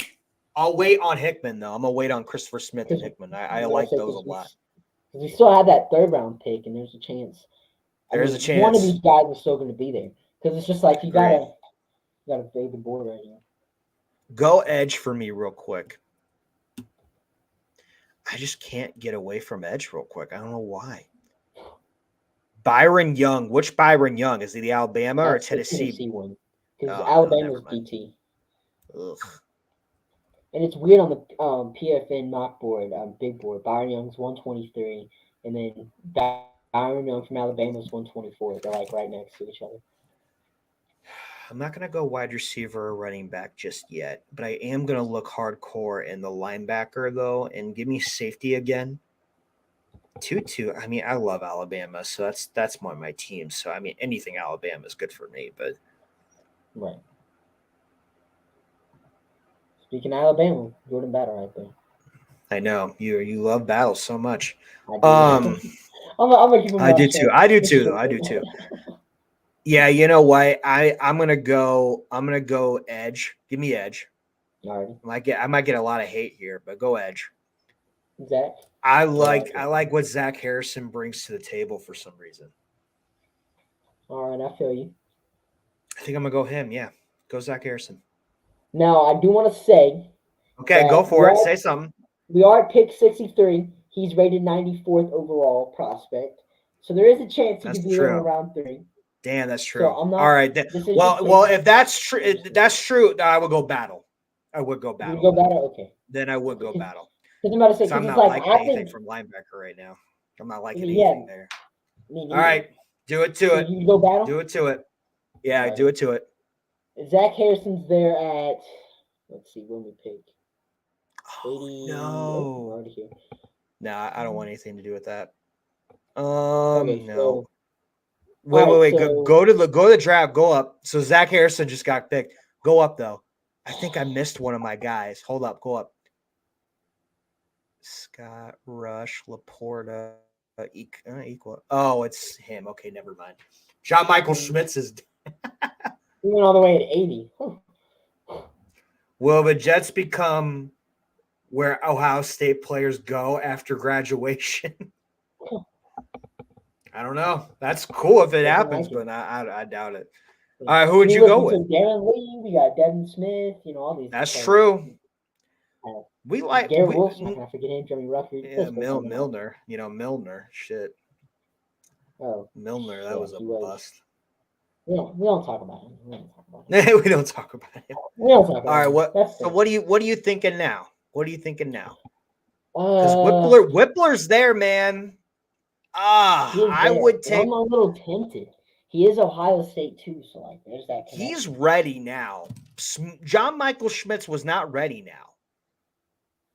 I'll wait on Hickman, though. I'm going to wait on Christopher Smith and Hickman. I like those a lot. Because we still have that third round pick, and there's a chance. There's a chance. One of these guys is still going to be there. Because it's just like you got to fade the board right now. Go edge for me real quick. I just can't get away from edge real quick. I don't know why. Byron Young. Which Byron Young? Is he the Alabama or Tennessee? Tennessee one. Because Alabama's DT. Ugh. And it's weird on the PFN mock board, big board. Byron Young's 123, and then Byron Young from Alabama's 124. They're like right next to each other. I'm not going to go wide receiver or running back just yet, but I am going to look hardcore in the linebacker, though, and give me safety again. 2-2. I love Alabama, so that's one of my teams. So, anything Alabama is good for me, but. Right. Speaking of Alabama, Jordan Battle right there. I know. You love Battle so much. I do. I'm gonna keep him I do too. I do too, though. I do too. Yeah, you know what? I'm gonna go edge. Give me edge. All right. I might get a lot of hate here, but go edge. Zach. I like what Zach Harrison brings to the table for some reason. All right, I feel you. I think I'm gonna go him. Yeah, go Zach Harrison. Now I do want to say. Okay, go for it. Say something. We are at pick 63. He's rated 94th overall prospect, so there is a chance he could be in round 3. Damn, that's true. So I'm not, all right. Well, if that's true, I would go Battle. I would go You battle. would go battle? Okay. Then I would go Because battle. I'm about to say, Because I'm because it's not like, liking I anything think, from linebacker right now. I'm not I liking mean, yeah, anything there. me All neither. right. Do it to So it. you would go battle? Do it to it. Yeah, All do right. it to it. Zach Harrison's there at, let's see, when we pick. 80. Oh, I'm No. already here. Nah, I don't want anything to do with that. Okay, No. so, Wait, all right, wait, wait. so, Go to the draft. Go up. So Zach Harrison just got picked. Go up though. I think I missed one of my guys. Hold up. Go up. Scott Rush Laporta equal. Oh, it's him. Okay, never mind. John Michael Schmitz is. we went all the way at 80. Will the Jets become where Ohio State players go after graduation? I don't know. That's cool if it Doesn't happens, like it. but I doubt it. Yeah. All right, who I would mean, you look, go we with? took Darren Lee, we got Devin Smith, all these. That's players. true. Uh, We like Garrett Wilson, I forget him, Jeremy Ruckert. yeah, Milner. Milner. Shit. Oh, Milner, that yeah, was a he was. bust. We don't talk about him. We don't talk about him. We don't talk about him. We don't talk about All right, him. what? That's So what are you thinking now? What are you thinking now? Because Because Whippler's there, man. he is I there, would and take. I'm a little tempted. He is Ohio State too, so like, there's that connection. He's ready now. John Michael Schmitz was not ready now.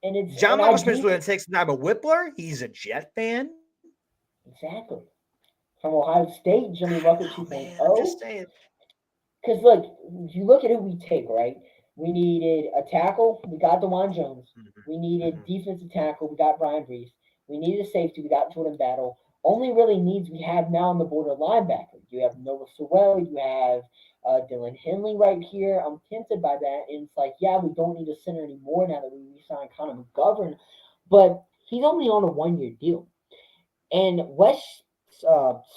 And it's John and Michael I Schmitz do, was going to take some time. But Whippler, he's a Jet fan. exactly from Ohio State, Jeremy Ruckert Oh 2.0. man, I'm just saying. Because look, you look at who we take, right? We needed a tackle, we got DeJuan Jones. We needed defensive tackle, we got Brian Reese. We needed a safety, we got Jordan Battle. Only really needs we have now on the board are linebacker. You have Noah Sewell, you have Dylan Henley right here. I'm tempted by that. And it's like, yeah, we don't need a center anymore now that we re-signed Connor McGovern. But he's only on a 1-year deal. And Wes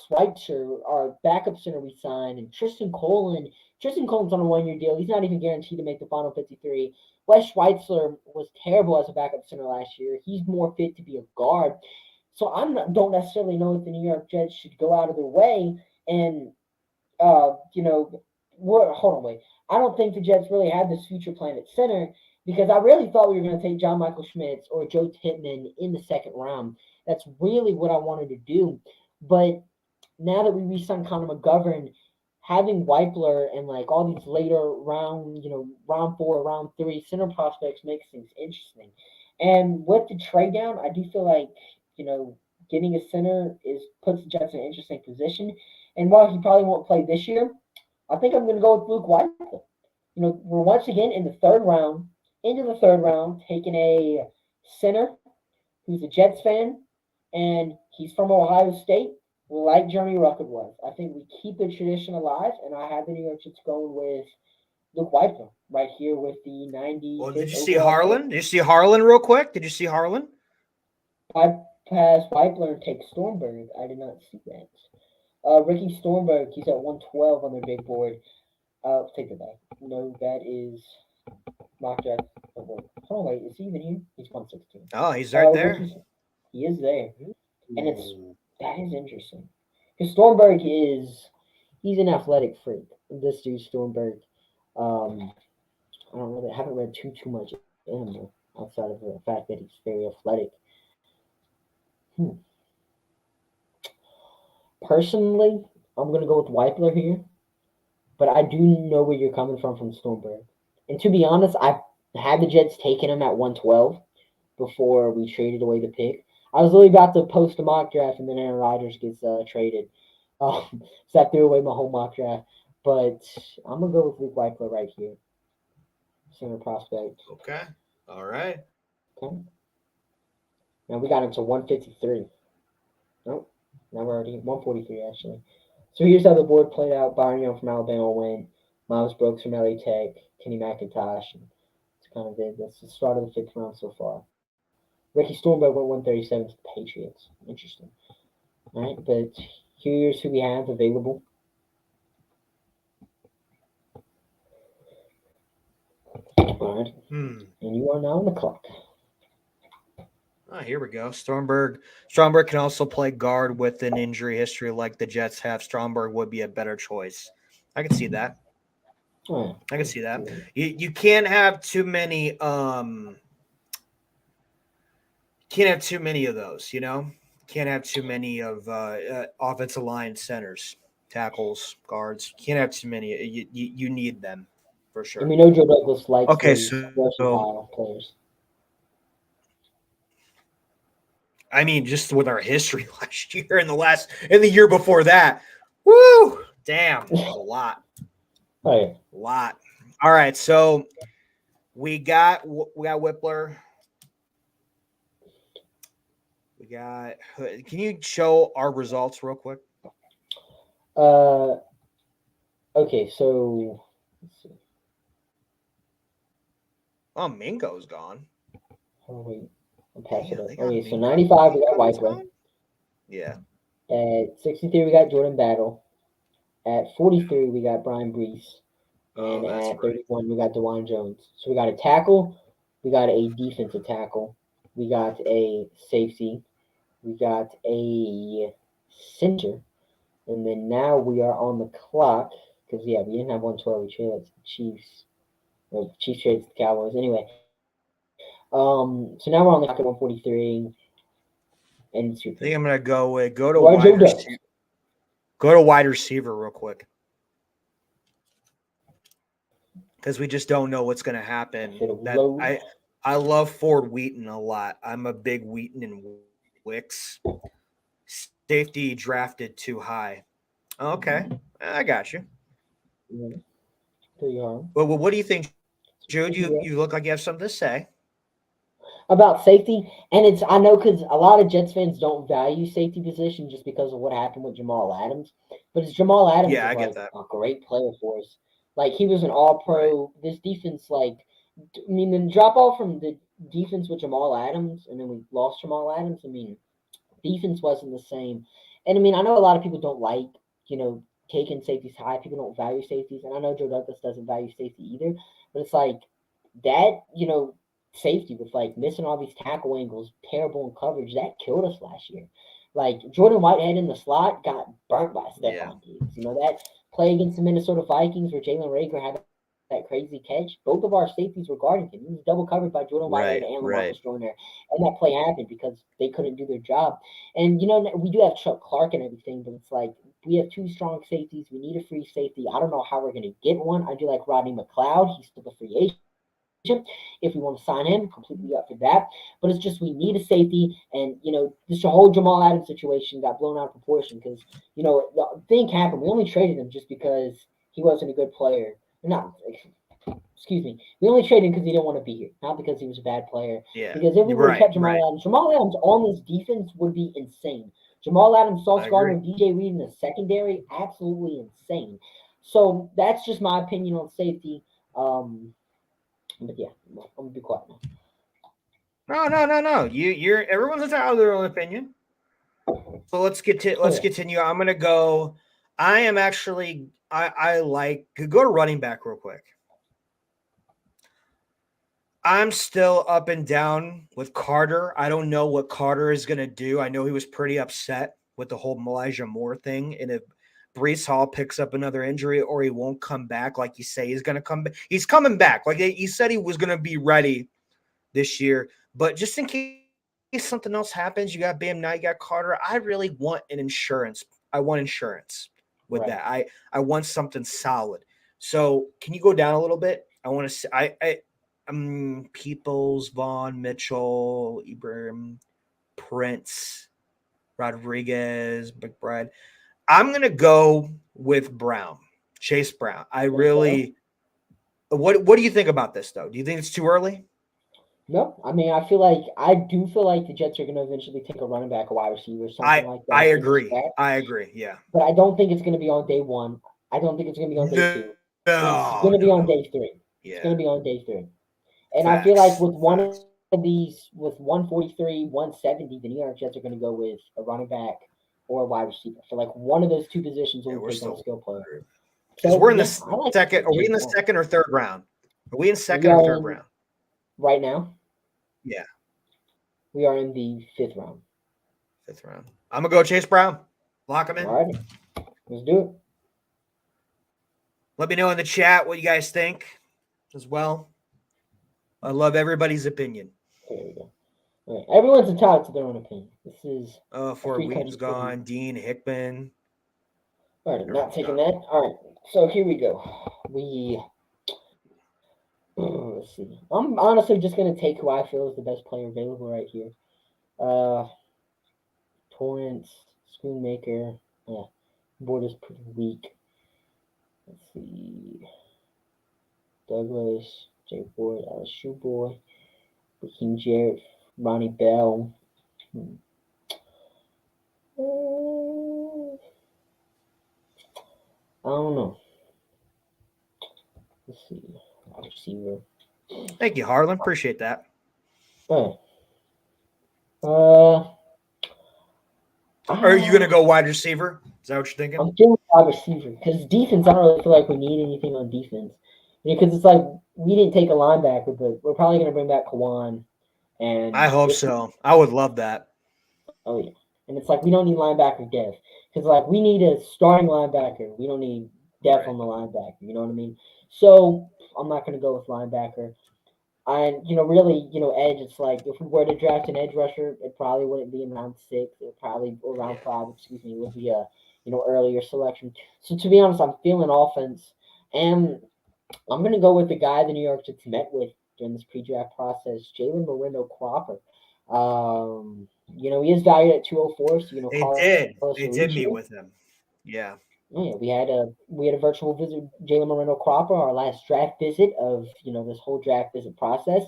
Schweitzer, our backup center we signed, and Tristan Colin's on a 1-year deal. He's not even guaranteed to make the final 53. Wes Schweitzer was terrible as a backup center last year. He's more fit to be a guard. So don't necessarily know if the New York Jets should go out of their way and, hold on, wait. I don't think the Jets really have this future plan at center because I really thought we were going to take John Michael Schmitz or Joe Tippmann in the second round. That's really what I wanted to do. But now that we re-signed Connor McGovern, having Weipler and like all these later round, round 4, round 3 center prospects makes things interesting. And with the trade down, I do feel like, getting a center puts the Jets in an interesting position. And while he probably won't play this year, I think I'm going to go with Luke Weipler. We're once again into the third round, taking a center who's a Jets fan, and he's from Ohio State, like Jeremy Ruckert was. I think we keep the tradition alive, and I have the New York Jets going with Luke Weipler right here with the 90. Well, did you see Harlan? Did you see Harlan real quick? Did you see Harlan? Bypass Weipler and take Stormberg. I did not see that. Ricky Stormberg, he's at 112 on their big board. I'll take it back. No, that is mock draft. Hold on, wait, is he even here? He's 116. Oh, he's right there. He is there, and that is interesting. Because Stormberg he's an athletic freak. This dude Stormberg, I don't really haven't read too much in him outside of the fact that he's very athletic. Personally, I'm gonna go with Weipler here, but I do know where you're coming from Stormberg. And to be honest, I've had the Jets taking him at 112 before we traded away the pick. I was really about to post a mock draft, and then Aaron Rodgers gets traded. So I threw away my whole mock draft. But I'm going to go with Luke Weipler right here. Center prospect. Okay. All right. Okay. Now we got him to 153. Nope. Now we're already 143, actually. So here's how the board played out. Byron Young from Alabama went. Miles Brooks from LA Tech. Kenny McIntosh. It's kind of it. That's the start of the 5th round so far. Ricky Stormberg went 137 to the Patriots. Interesting. All right, but here's who we have available. All right. And you are now on the clock. Oh, here we go. Stromberg can also play guard with an injury history like the Jets have. Stromberg would be a better choice. I can see that. Oh, I can see that. You can't have too many can't have too many of those, you know? Can't have too many of offensive line centers, tackles, guards. Can't have too many. You need them for And sure. we know Joe Douglas likes Okay, his so versatile players. I mean, just with our history last year and the year before that, woo, damn, a lot, Right. a lot. All right, so we got Whippler. We got. Can you show our results real quick? Uh, okay, so let's see. Oh, Mingo's gone. Oh wait, I'll pass it Damn, up. they got Okay, so Mingo. 95 we got Mingo's Whiteway. gone. Yeah. At 63 we got Jordan Battle. At 43 we got Brian Brees. Oh, And that's at right. 31 we got DeJuan Jones. So we got a tackle, we got a defensive tackle, we got a safety, we got a center, and then now we are on the clock because yeah, we didn't have 112. We traded to the Chiefs. Well, Chiefs traded to the Cowboys. Anyway, so now we're on the clock at 143, and it's your I think pick. I'm gonna go to You are Joe wide Douglas. receiver. Go to wide receiver real quick because we just don't know what's gonna happen. Should have That low. I love Ford Wheaton a lot. I'm a big Wheaton and Wicks. Safety drafted too high. Okay, I got you. There you are. Well, what do you think, Jude? Safety, yeah. You look like you have something to say. About safety, and it's I know because a lot of Jets fans don't value safety position just because of what happened with Jamal Adams. But Jamal Adams Yeah, is I get like that. a great player for us. Like he was an All Right. Pro. This defense, like, I mean, the drop off from the defense with Jamal Adams, and then we lost Jamal Adams. I mean, defense wasn't the same. And I mean, I know a lot of people don't like, you know, taking safeties high. People don't value safeties. And I know Joe Douglas doesn't value safety either. But it's like that, you know, safety with like missing all these tackle angles, terrible in coverage, that killed us last year. Like Jordan Whitehead in the slot got burnt by Yeah. Stephon Diggs. You know, that play against the Minnesota Vikings where Jalen Rager had that crazy catch, both of our safeties were guarding him. He was double covered by Jordan Whitehead Right. and Right. Lamarcus Joyner. And that play happened because they couldn't do their job. And, you know, we do have Chuck Clark and everything, but it's like we have two strong safeties. We need a free safety. I don't know how we're going to get one. I do like Rodney McLeod. He's still a free agent. If we want to sign him, completely up for that. But it's just we need a safety, and you know, this whole Jamal Adams situation got blown out of proportion because you know the thing happened. We only traded him just because he wasn't a good player. Not, excuse me. We only traded him because he didn't want to be here, not because he was a bad player. Yeah. Because if we would have Right. kept Right. Jamal Adams on this defense would be insane. Jamal Adams, Sauce I Gardner, agree. and DJ Reed in the secondary, absolutely insane. So that's just my opinion on safety. But yeah, I'm gonna be quiet now. No. You're everyone's entitled to their own opinion. So Oh let's yeah, continue. I'm gonna go. I am actually I like go to running back real quick. I'm still up and down with Carter. I don't know what Carter is gonna do. I know he was pretty upset with the whole Elijah Moore thing, and if Brees Hall picks up another injury or he won't come back, like you say, he's gonna come back. He's coming back. Like he said, he was gonna be ready this year. But just in case something else happens, you got Bam, now you got Carter. I really want an insurance. I want insurance with right. that. I want something solid. So can you go down a little bit? I want to see. Peoples, Vaughn, Mitchell, Ibrahim, Prince, Rodriguez, McBride. I'm gonna go with Brown, Chase Brown. I Chase Brown. really. What do you think about this though? Do you think it's too early? No, I mean I do feel like the Jets are going to eventually take a running back, a wide receiver, something like I that in the agree. stack. I agree. Yeah. But I don't think it's going to be on day one. I don't think it's going to be on day No, two. It's no, going to be on no. day three. It's Yeah. going to be on day three. And I feel like Facts. with one Facts. of these, with 143, 170, the New York Jets are going to go with a running back or a wide receiver. So like one of those two positions Yeah, will we're take on a still skill player. because So we're in yeah, the I like second. Are we in Chase the Brown. second or third round? Are we in We second or are third in round? right now. Yeah, We are in the fifth round. fifth round. I'm gonna go Chase Brown. Lock him All in. right, let's do it. Let me know in the chat what you guys think as well. I love everybody's opinion. There we go. All right. Everyone's entitled to their own opinion. This is For free Weeb's country. gone, Dean Hickman. All right, I'm not taking that. All right, so here we go. Let's see. I'm honestly just gonna take who I feel is the best player available right here. Torrance, Schoonmaker. Yeah, board is pretty weak. Let's see. Douglas, Jay Boyd, Alice Shoeboy, Raheem Jarrett, Ronnie Bell. I don't know. Let's see. Wide receiver. Thank you, Harlan. Appreciate that. All right. Are you gonna go wide receiver? Is that what you're thinking? I'm feeling wide receiver because defense. I don't really feel like we need anything on defense because it's like we didn't take a linebacker, but we're probably going to bring back Kawan. And I hope so. I would love that. Oh yeah, and it's like we don't need linebacker depth because like we need a starting linebacker. We don't need depth on the linebacker. You know what I mean? So I'm not going to go with linebacker. Really, edge. It's like if we were to draft an edge rusher, it probably wouldn't be in round 6. It probably or round 5. Excuse me, would be a earlier selection. So to be honest, I'm feeling offense, and I'm gonna go with the guy the New York Jets met with during this pre-draft process, Jalen Cropper. He is valued at 204. So They did meet with him. Yeah. Oh, yeah, we had a virtual visit Jalen Cropper, our last draft visit of this whole draft visit process.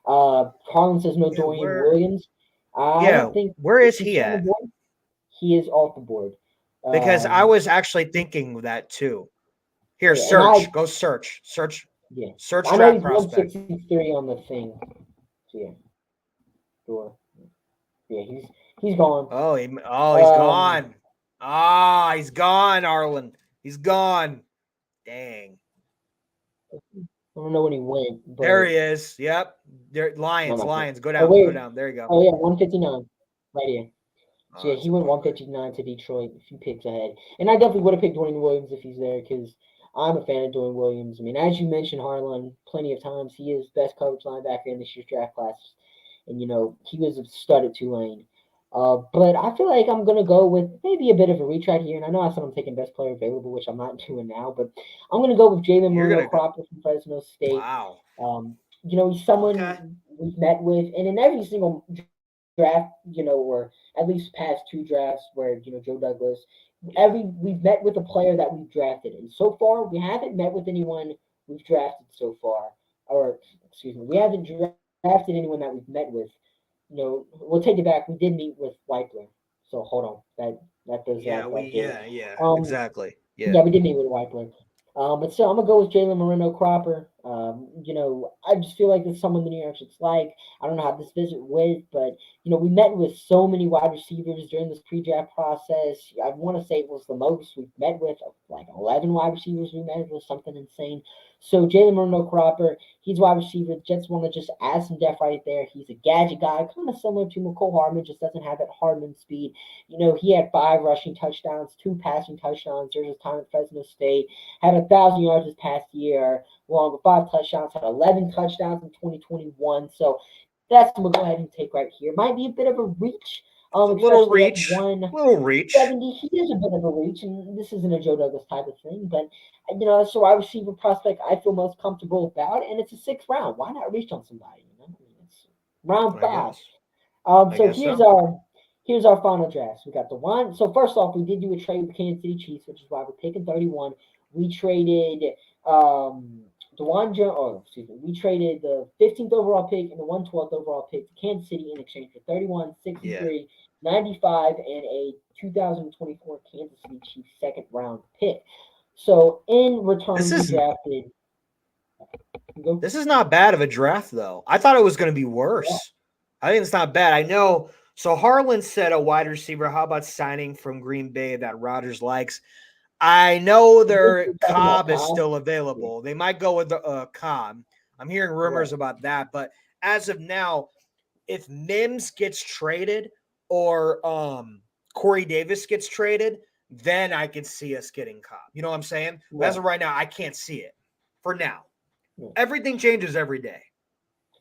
Carlin says no Dorian Williams. I don't think where is he at? He is off the board. Because I was actually thinking that too. Here, search. Go search. Search. Yeah. Search I know draft he's prospect. 163 on the thing. So yeah. Sure. Yeah, he's gone. He's gone. He's gone, Arlen. He's gone. Dang. I don't know when he went. But there he is. Yep. There, Lions. Go down. Go down. There you go. Oh yeah, 159. Right here. So yeah, he went bummer. 159 to Detroit, a few picks ahead. And I definitely would have picked Dwayne Williams if he's there because I'm a fan of Dwayne Williams. I mean, as you mentioned, Harlan, plenty of times, he is best coverage linebacker in this year's draft class. And, he was a stud at Tulane. But I feel like I'm going to go with maybe a bit of a retread here. And I know I said I'm taking best player available, which I'm not doing now. But I'm going to go with Jalen Cropper from Fresno State. Wow. He's someone we've met with. And in every single draft, or at least past 2 drafts where, Joe Douglas, we've met with a player that we've drafted. And so far, we haven't met with anyone we've drafted so far. Or, excuse me, we haven't drafted anyone that we've met with. We'll take it back. We did meet with Weipler. So hold on. That does exactly. Yeah, we did meet with Weipler. But still, I'm going to go with Jalen Cropper. I just feel like there's someone the New York Jets like. I don't know how this visit went, but, we met with so many wide receivers during this pre-draft process. I want to say it was the most we've met with, like 11 wide receivers we met with, something insane. So Jalen Cropper, he's wide receiver. Jets want to just add some depth right there. He's a gadget guy, kind of similar to McCole Hardman, just doesn't have that Hardman speed. He had 5 rushing touchdowns, 2 passing touchdowns during his time at Fresno State, had 1,000 yards this past year, along with 5 touchdowns, had 11 touchdowns in 2021. So that's what we'll go ahead and take right here. Might be a bit of a reach. A little reach. 170. He is a bit of a reach, and this isn't a Joe Douglas type of thing, but that's a wide receiver prospect I feel most comfortable about, and it's a 6th round. Why not reach on somebody? It's round 5. Here's our final drafts. We got the one. So first off, we did do a trade with Kansas City Chiefs, which is why we're picking 31. We traded we traded the 15th overall pick and the 112th overall pick to Kansas City in exchange for 31, 63, 95, and a 2024 Kansas City Chiefs 2nd round pick. So in return, we drafted. This is not bad of a draft, though. I thought it was going to be worse. Yeah. I think it's not bad. I know. So Harlan said a wide receiver. How about signing from Green Bay that Rodgers likes? I know their Cobb is still available. They might go with the Cobb. I'm hearing rumors about that. But as of now, if Mims gets traded or Corey Davis gets traded, then I can see us getting Cobb. You know what I'm saying? But Right. as of right now, I can't see it for now. Yeah. Everything changes every day.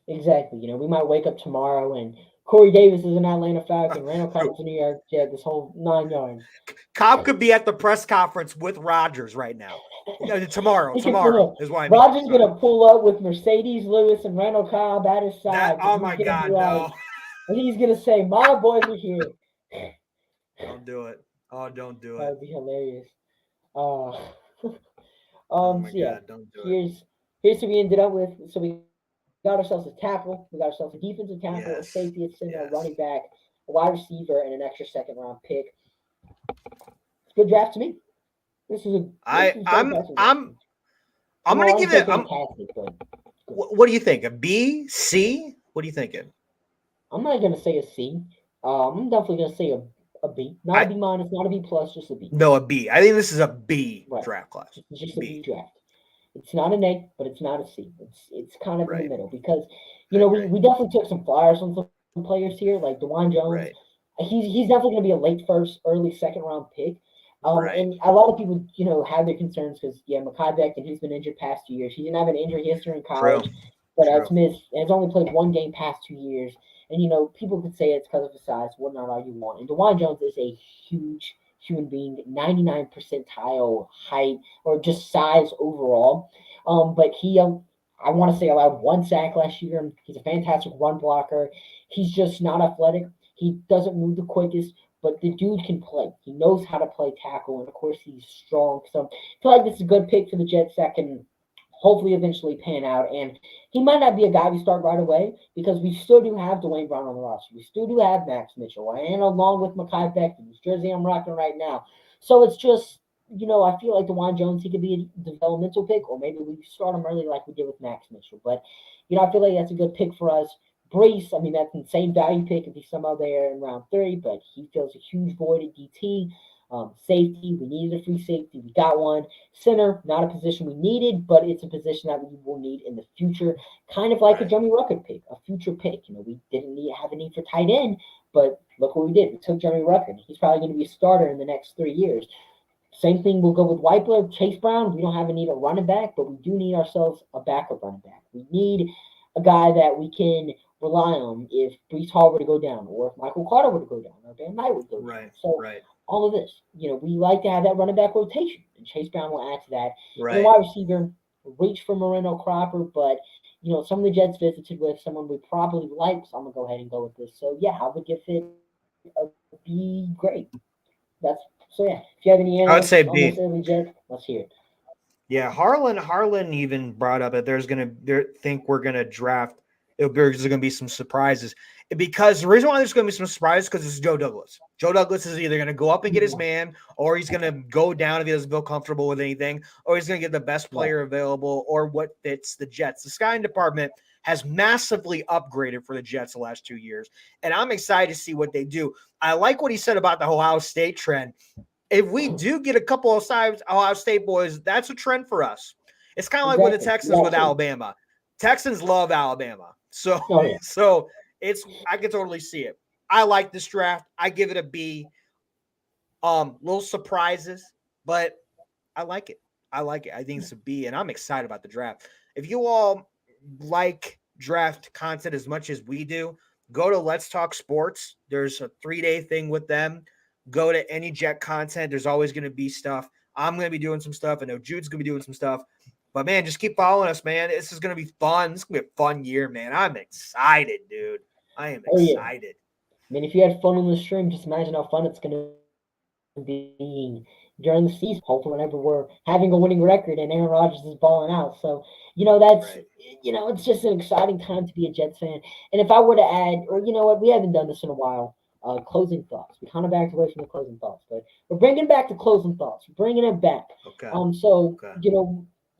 Exactly. We might wake up tomorrow and Corey Davis is an Atlanta Falcon, Randall Cobb's a New York Jet, this whole 9 yards. Cobb could be at the press conference with Rodgers right now. Tomorrow is what I mean. Rodgers gonna pull up with Mercedes Lewis and Randall Cobb at his side. Oh my God, no. And he's gonna say, "My boys are here." Don't do it. Oh, don't do That it. would be hilarious. Oh my So yeah, God, don't do it. here's who we ended up with. So we got ourselves a tackle, we got ourselves a defensive tackle, a Yes, safety, a center, a yes. running back, a wide receiver, and an extra second round pick. It's a good draft to me. I'm gonna give it. What do you think? A B, C? What are you thinking? I'm not gonna say a C. I'm definitely gonna say a B, not a B minus, not a B plus, just a B. No, a B. I think this is a B Right. draft class. It's just a B draft. It's not an A, but it's not a C. It's kind of in the middle because we definitely took some flyers on some players here, like DeJuan Jones. Right. He's definitely going to be a late first, early second round pick. And a lot of people, have their concerns because Mekhi Becton, he's been injured past 2 years. He didn't have an injury history in college, but has only played one game past 2 years. And people could say it's because of his size, whatnot, all you want. And DeJuan Jones is a huge human being, 99 percentile height or just size overall. But he, I want to say, allowed 1 sack last year. He's a fantastic run blocker. He's just not athletic. He doesn't move the quickest, but the dude can play. He knows how to play tackle, and of course he's strong. So I feel like this is a good pick for the Jets that can hopefully eventually pan out. And he might not be a guy we start right away because we still do have Dwayne Brown on the roster. We still do have Max Mitchell, and along with Mekhi Becton, whose jersey I'm rocking right now. So it's just, I feel like DeJuan Jones, he could be a developmental pick, or maybe we start him early like we did with Max Mitchell. But, I feel like that's a good pick for us. Brees, I mean, that's the same value pick if he's somehow there in round 3, but he fills a huge void at DT. Safety, we needed a free safety. We got one. Center, not a position we needed, but it's a position that we will need in the future. Kind of like a Jeremy Ruckert pick, a future pick. We didn't have a need for tight end, but look what we did. We took Jeremy Ruckert. He's probably going to be a starter in the next 3 years. Same thing will go with Weipler, Chase Brown. We don't have a need a running back, but we do need ourselves a backup running back. We need a guy that we can rely on if Brees Hall were to go down, or if Michael Carter were to go down, or Van Knight would go down. So all of this, we like to have that running back rotation, and Chase Brown will add to that. And the wide receiver, reach for Moreno Cropper, but some of the Jets visited with someone we probably like, so I'm gonna go ahead and go with this. So yeah, I would give it a B grade. If you have any I would say on B. this early Jet, let's hear it. Yeah, Harlan even brought up that think we're gonna draft. There's going to be some surprises because the reason why there's going to be some surprises because it's Joe Douglas. Joe Douglas is either going to go up and get his man, or he's going to go down if he doesn't feel comfortable with anything, or he's going to get the best player available or what fits the Jets. The scouting department has massively upgraded for the Jets the last 2 years, and I'm excited to see what they do. I like what he said about the Ohio State trend. If we do get a couple of Ohio State boys, that's a trend for us. It's kind of like with the Texans with Alabama. Texans love Alabama. So I can totally see it. I like this draft. I give it a B. Little surprises, but I like it. I think it's a B, and I'm excited about the draft. If you all like draft content as much as we do, go to Let's Talk Sports. There's a 3-day thing with them. Go to any Jet content. There's always going to be stuff. I'm going to be doing some stuff. I know Jude's going to be doing some stuff. But, man, just keep following us, man. This is going to be fun. This is going to be a fun year, man. I'm excited, dude. I am excited. I mean, if you had fun on the stream, just imagine how fun it's going to be during the season. Hopefully, whenever we're having a winning record and Aaron Rodgers is balling out. So, it's just an exciting time to be a Jets fan. And if I were to add, or you know what, we haven't done this in a while, closing thoughts. We kind of backed away from the closing thoughts, but we're bringing back the closing thoughts. We're bringing it back. Okay.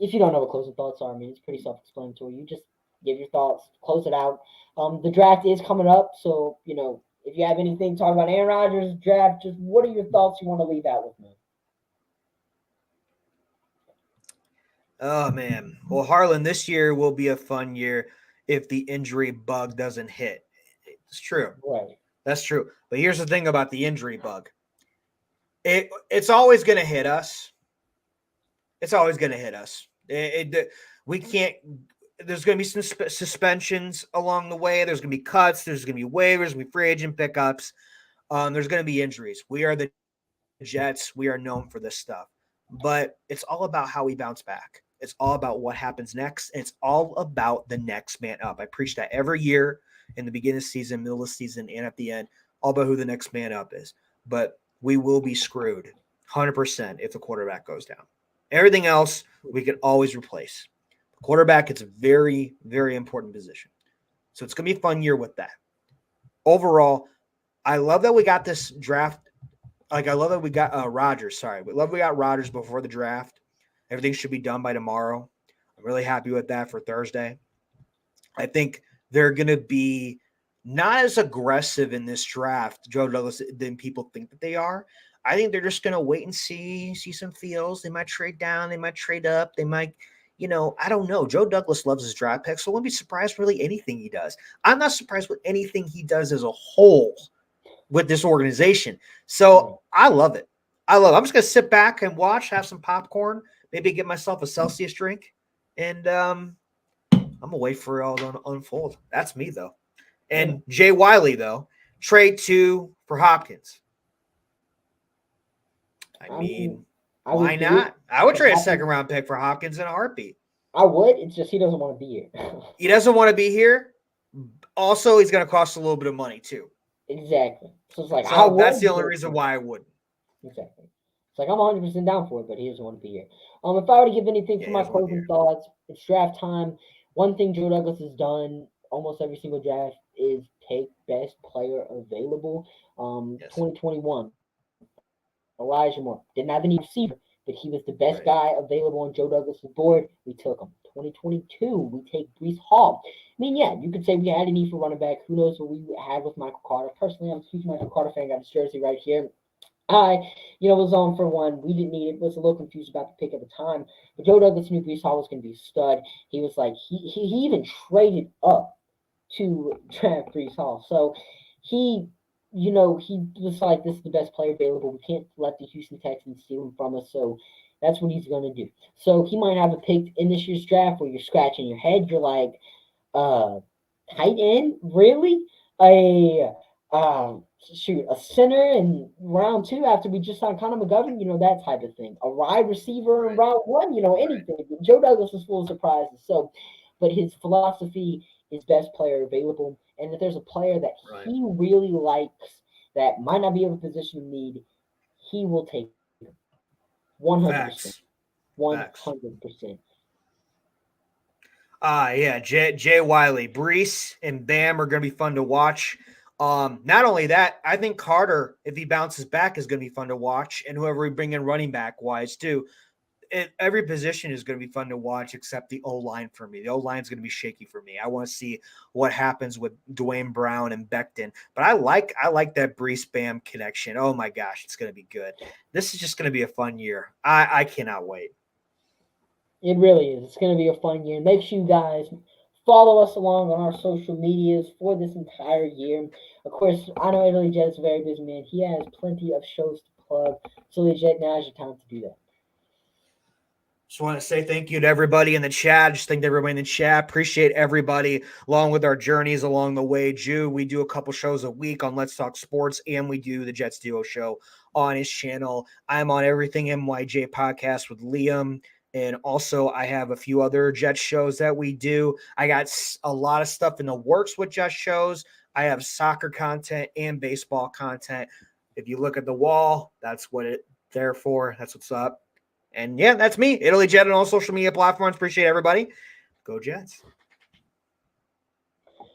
If you don't know what closing thoughts are, I mean, it's pretty self-explanatory. You just give your thoughts, close it out. The draft is coming up, so, if you have anything talking about Aaron Rodgers' draft, just what are your thoughts you want to leave out with me? Oh, man. Well, Harlan, this year will be a fun year if the injury bug doesn't hit. It's true. Right. That's true. But here's the thing about the injury bug. It's always going to hit us. It's always going to hit us. We can't. There's going to be some suspensions along the way. There's going to be cuts. There's going to be waivers. There's going to be free agent pickups. There's going to be injuries. We are the Jets. We are known for this stuff. But it's all about how we bounce back. It's all about what happens next. It's all about the next man up. I preach that every year in the beginning of the season, middle of the season, and at the end, all about who the next man up is. But we will be screwed 100% if the quarterback goes down. Everything else we can always replace. The quarterback, it's a very, very important position. So it's going to be a fun year with that. Overall, I love that we got this draft. Like, I love that we got Rodgers. Sorry. We love we got Rodgers before the draft. Everything should be done by tomorrow. I'm really happy with that for Thursday. I think they're going to be not as aggressive in this draft, Joe Douglas, than people think that they are. I think they're just going to wait and see some feels. They might trade down. They might trade up. They might, I don't know. Joe Douglas loves his draft picks, so I wouldn't be surprised really anything he does. I'm not surprised with anything he does as a whole with this organization. So I love it. I'm just going to sit back and watch, have some popcorn, maybe get myself a Celsius drink, and I'm going to wait for it all to unfold. That's me, though. And Jay Wiley, though, trade for Hopkins. I mean, why not? I would trade a second-round pick for Hopkins in a heartbeat. I would. It's just he doesn't want to be here. He doesn't want to be here. Also, he's going to cost a little bit of money, too. Exactly. So it's like, that's the only reason why I wouldn't. Exactly. It's like, I'm 100% down for it, but he doesn't want to be here. If I were to give anything for my closing thoughts, it's draft time. One thing Joe Douglas has done almost every single draft is take best player available. 2021, Elijah Moore didn't have any receiver, but he was the best guy available on Joe Douglas's board. We took him. 2022, we take Breece Hall. I mean, yeah, you could say we had a need for running back. Who knows what we had with Michael Carter? Personally, I'm a huge Michael Carter fan. Got his jersey right here. I, was on for one. We didn't need it. Was a little confused about the pick at the time. But Joe Douglas knew Breece Hall was going to be a stud. He was like, he even traded up to draft Breece Hall. So he was like, this is the best player available. We can't let the Houston Texans steal him from us. So that's what he's going to do. So he might have a pick in this year's draft where you're scratching your head. You're like, tight end? Really? A center in round 2 after we just signed Connor McGovern, that type of thing. A wide receiver in round 1, anything. Joe Douglas was full of surprises. So, but his philosophy is best player available. And if there's a player that he really likes that might not be able to position of need, he will take him. 100%. 100%. Yeah, Jay Wiley, Breece, and Bam are going to be fun to watch. Not only that, I think Carter, if he bounces back, is going to be fun to watch, and whoever we bring in running back wise too. Every position is going to be fun to watch except the O-line for me. The O-line is going to be shaky for me. I want to see what happens with Dwayne Brown and Becton. But I like that Breece Bam connection. Oh my gosh, it's going to be good. This is just going to be a fun year. I cannot wait. It really is. It's going to be a fun year. Make sure you guys follow us along on our social medias for this entire year. Of course, I know Italy Jet is a very busy man. He has plenty of shows to plug. So, Jet, now's your time to do that. Just want to say thank you to everybody in the chat. Just thank everybody in the chat. Appreciate everybody along with our journeys along the way. Jude, we do a couple shows a week on Let's Talk Sports, and we do the Jets Duo show on his channel. I'm on Everything MYJ podcast with Liam. And also, I have a few other Jets shows that we do. I got a lot of stuff in the works with Jets shows. I have soccer content and baseball content. If you look at the wall, that's what it's there for. That's what's up. And, yeah, that's me, Italy Jet, on all social media platforms. Appreciate everybody. Go Jets.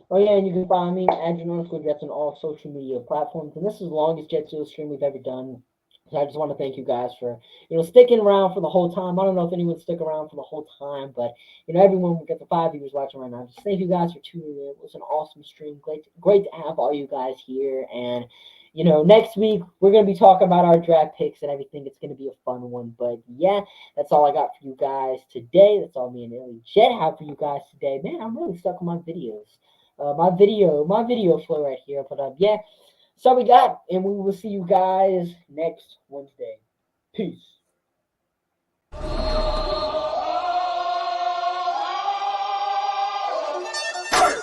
Oh, yeah, and you can find me at Jets on all social media platforms. And this is the longest Jets stream we've ever done. So I just want to thank you guys for, sticking around for the whole time. I don't know if anyone stuck around for the whole time, but, everyone, we got the 5 viewers watching right now. Just thank you guys for tuning in. It was an awesome stream. Great to have all you guys here. And, next week, we're going to be talking about our draft picks and everything. It's going to be a fun one. But, yeah, that's all I got for you guys today. That's all me and Illy Jet have for you guys today. Man, I'm really stuck on my videos. My video flow right here. But, yeah. So we got, and we will see you guys next Wednesday. Peace.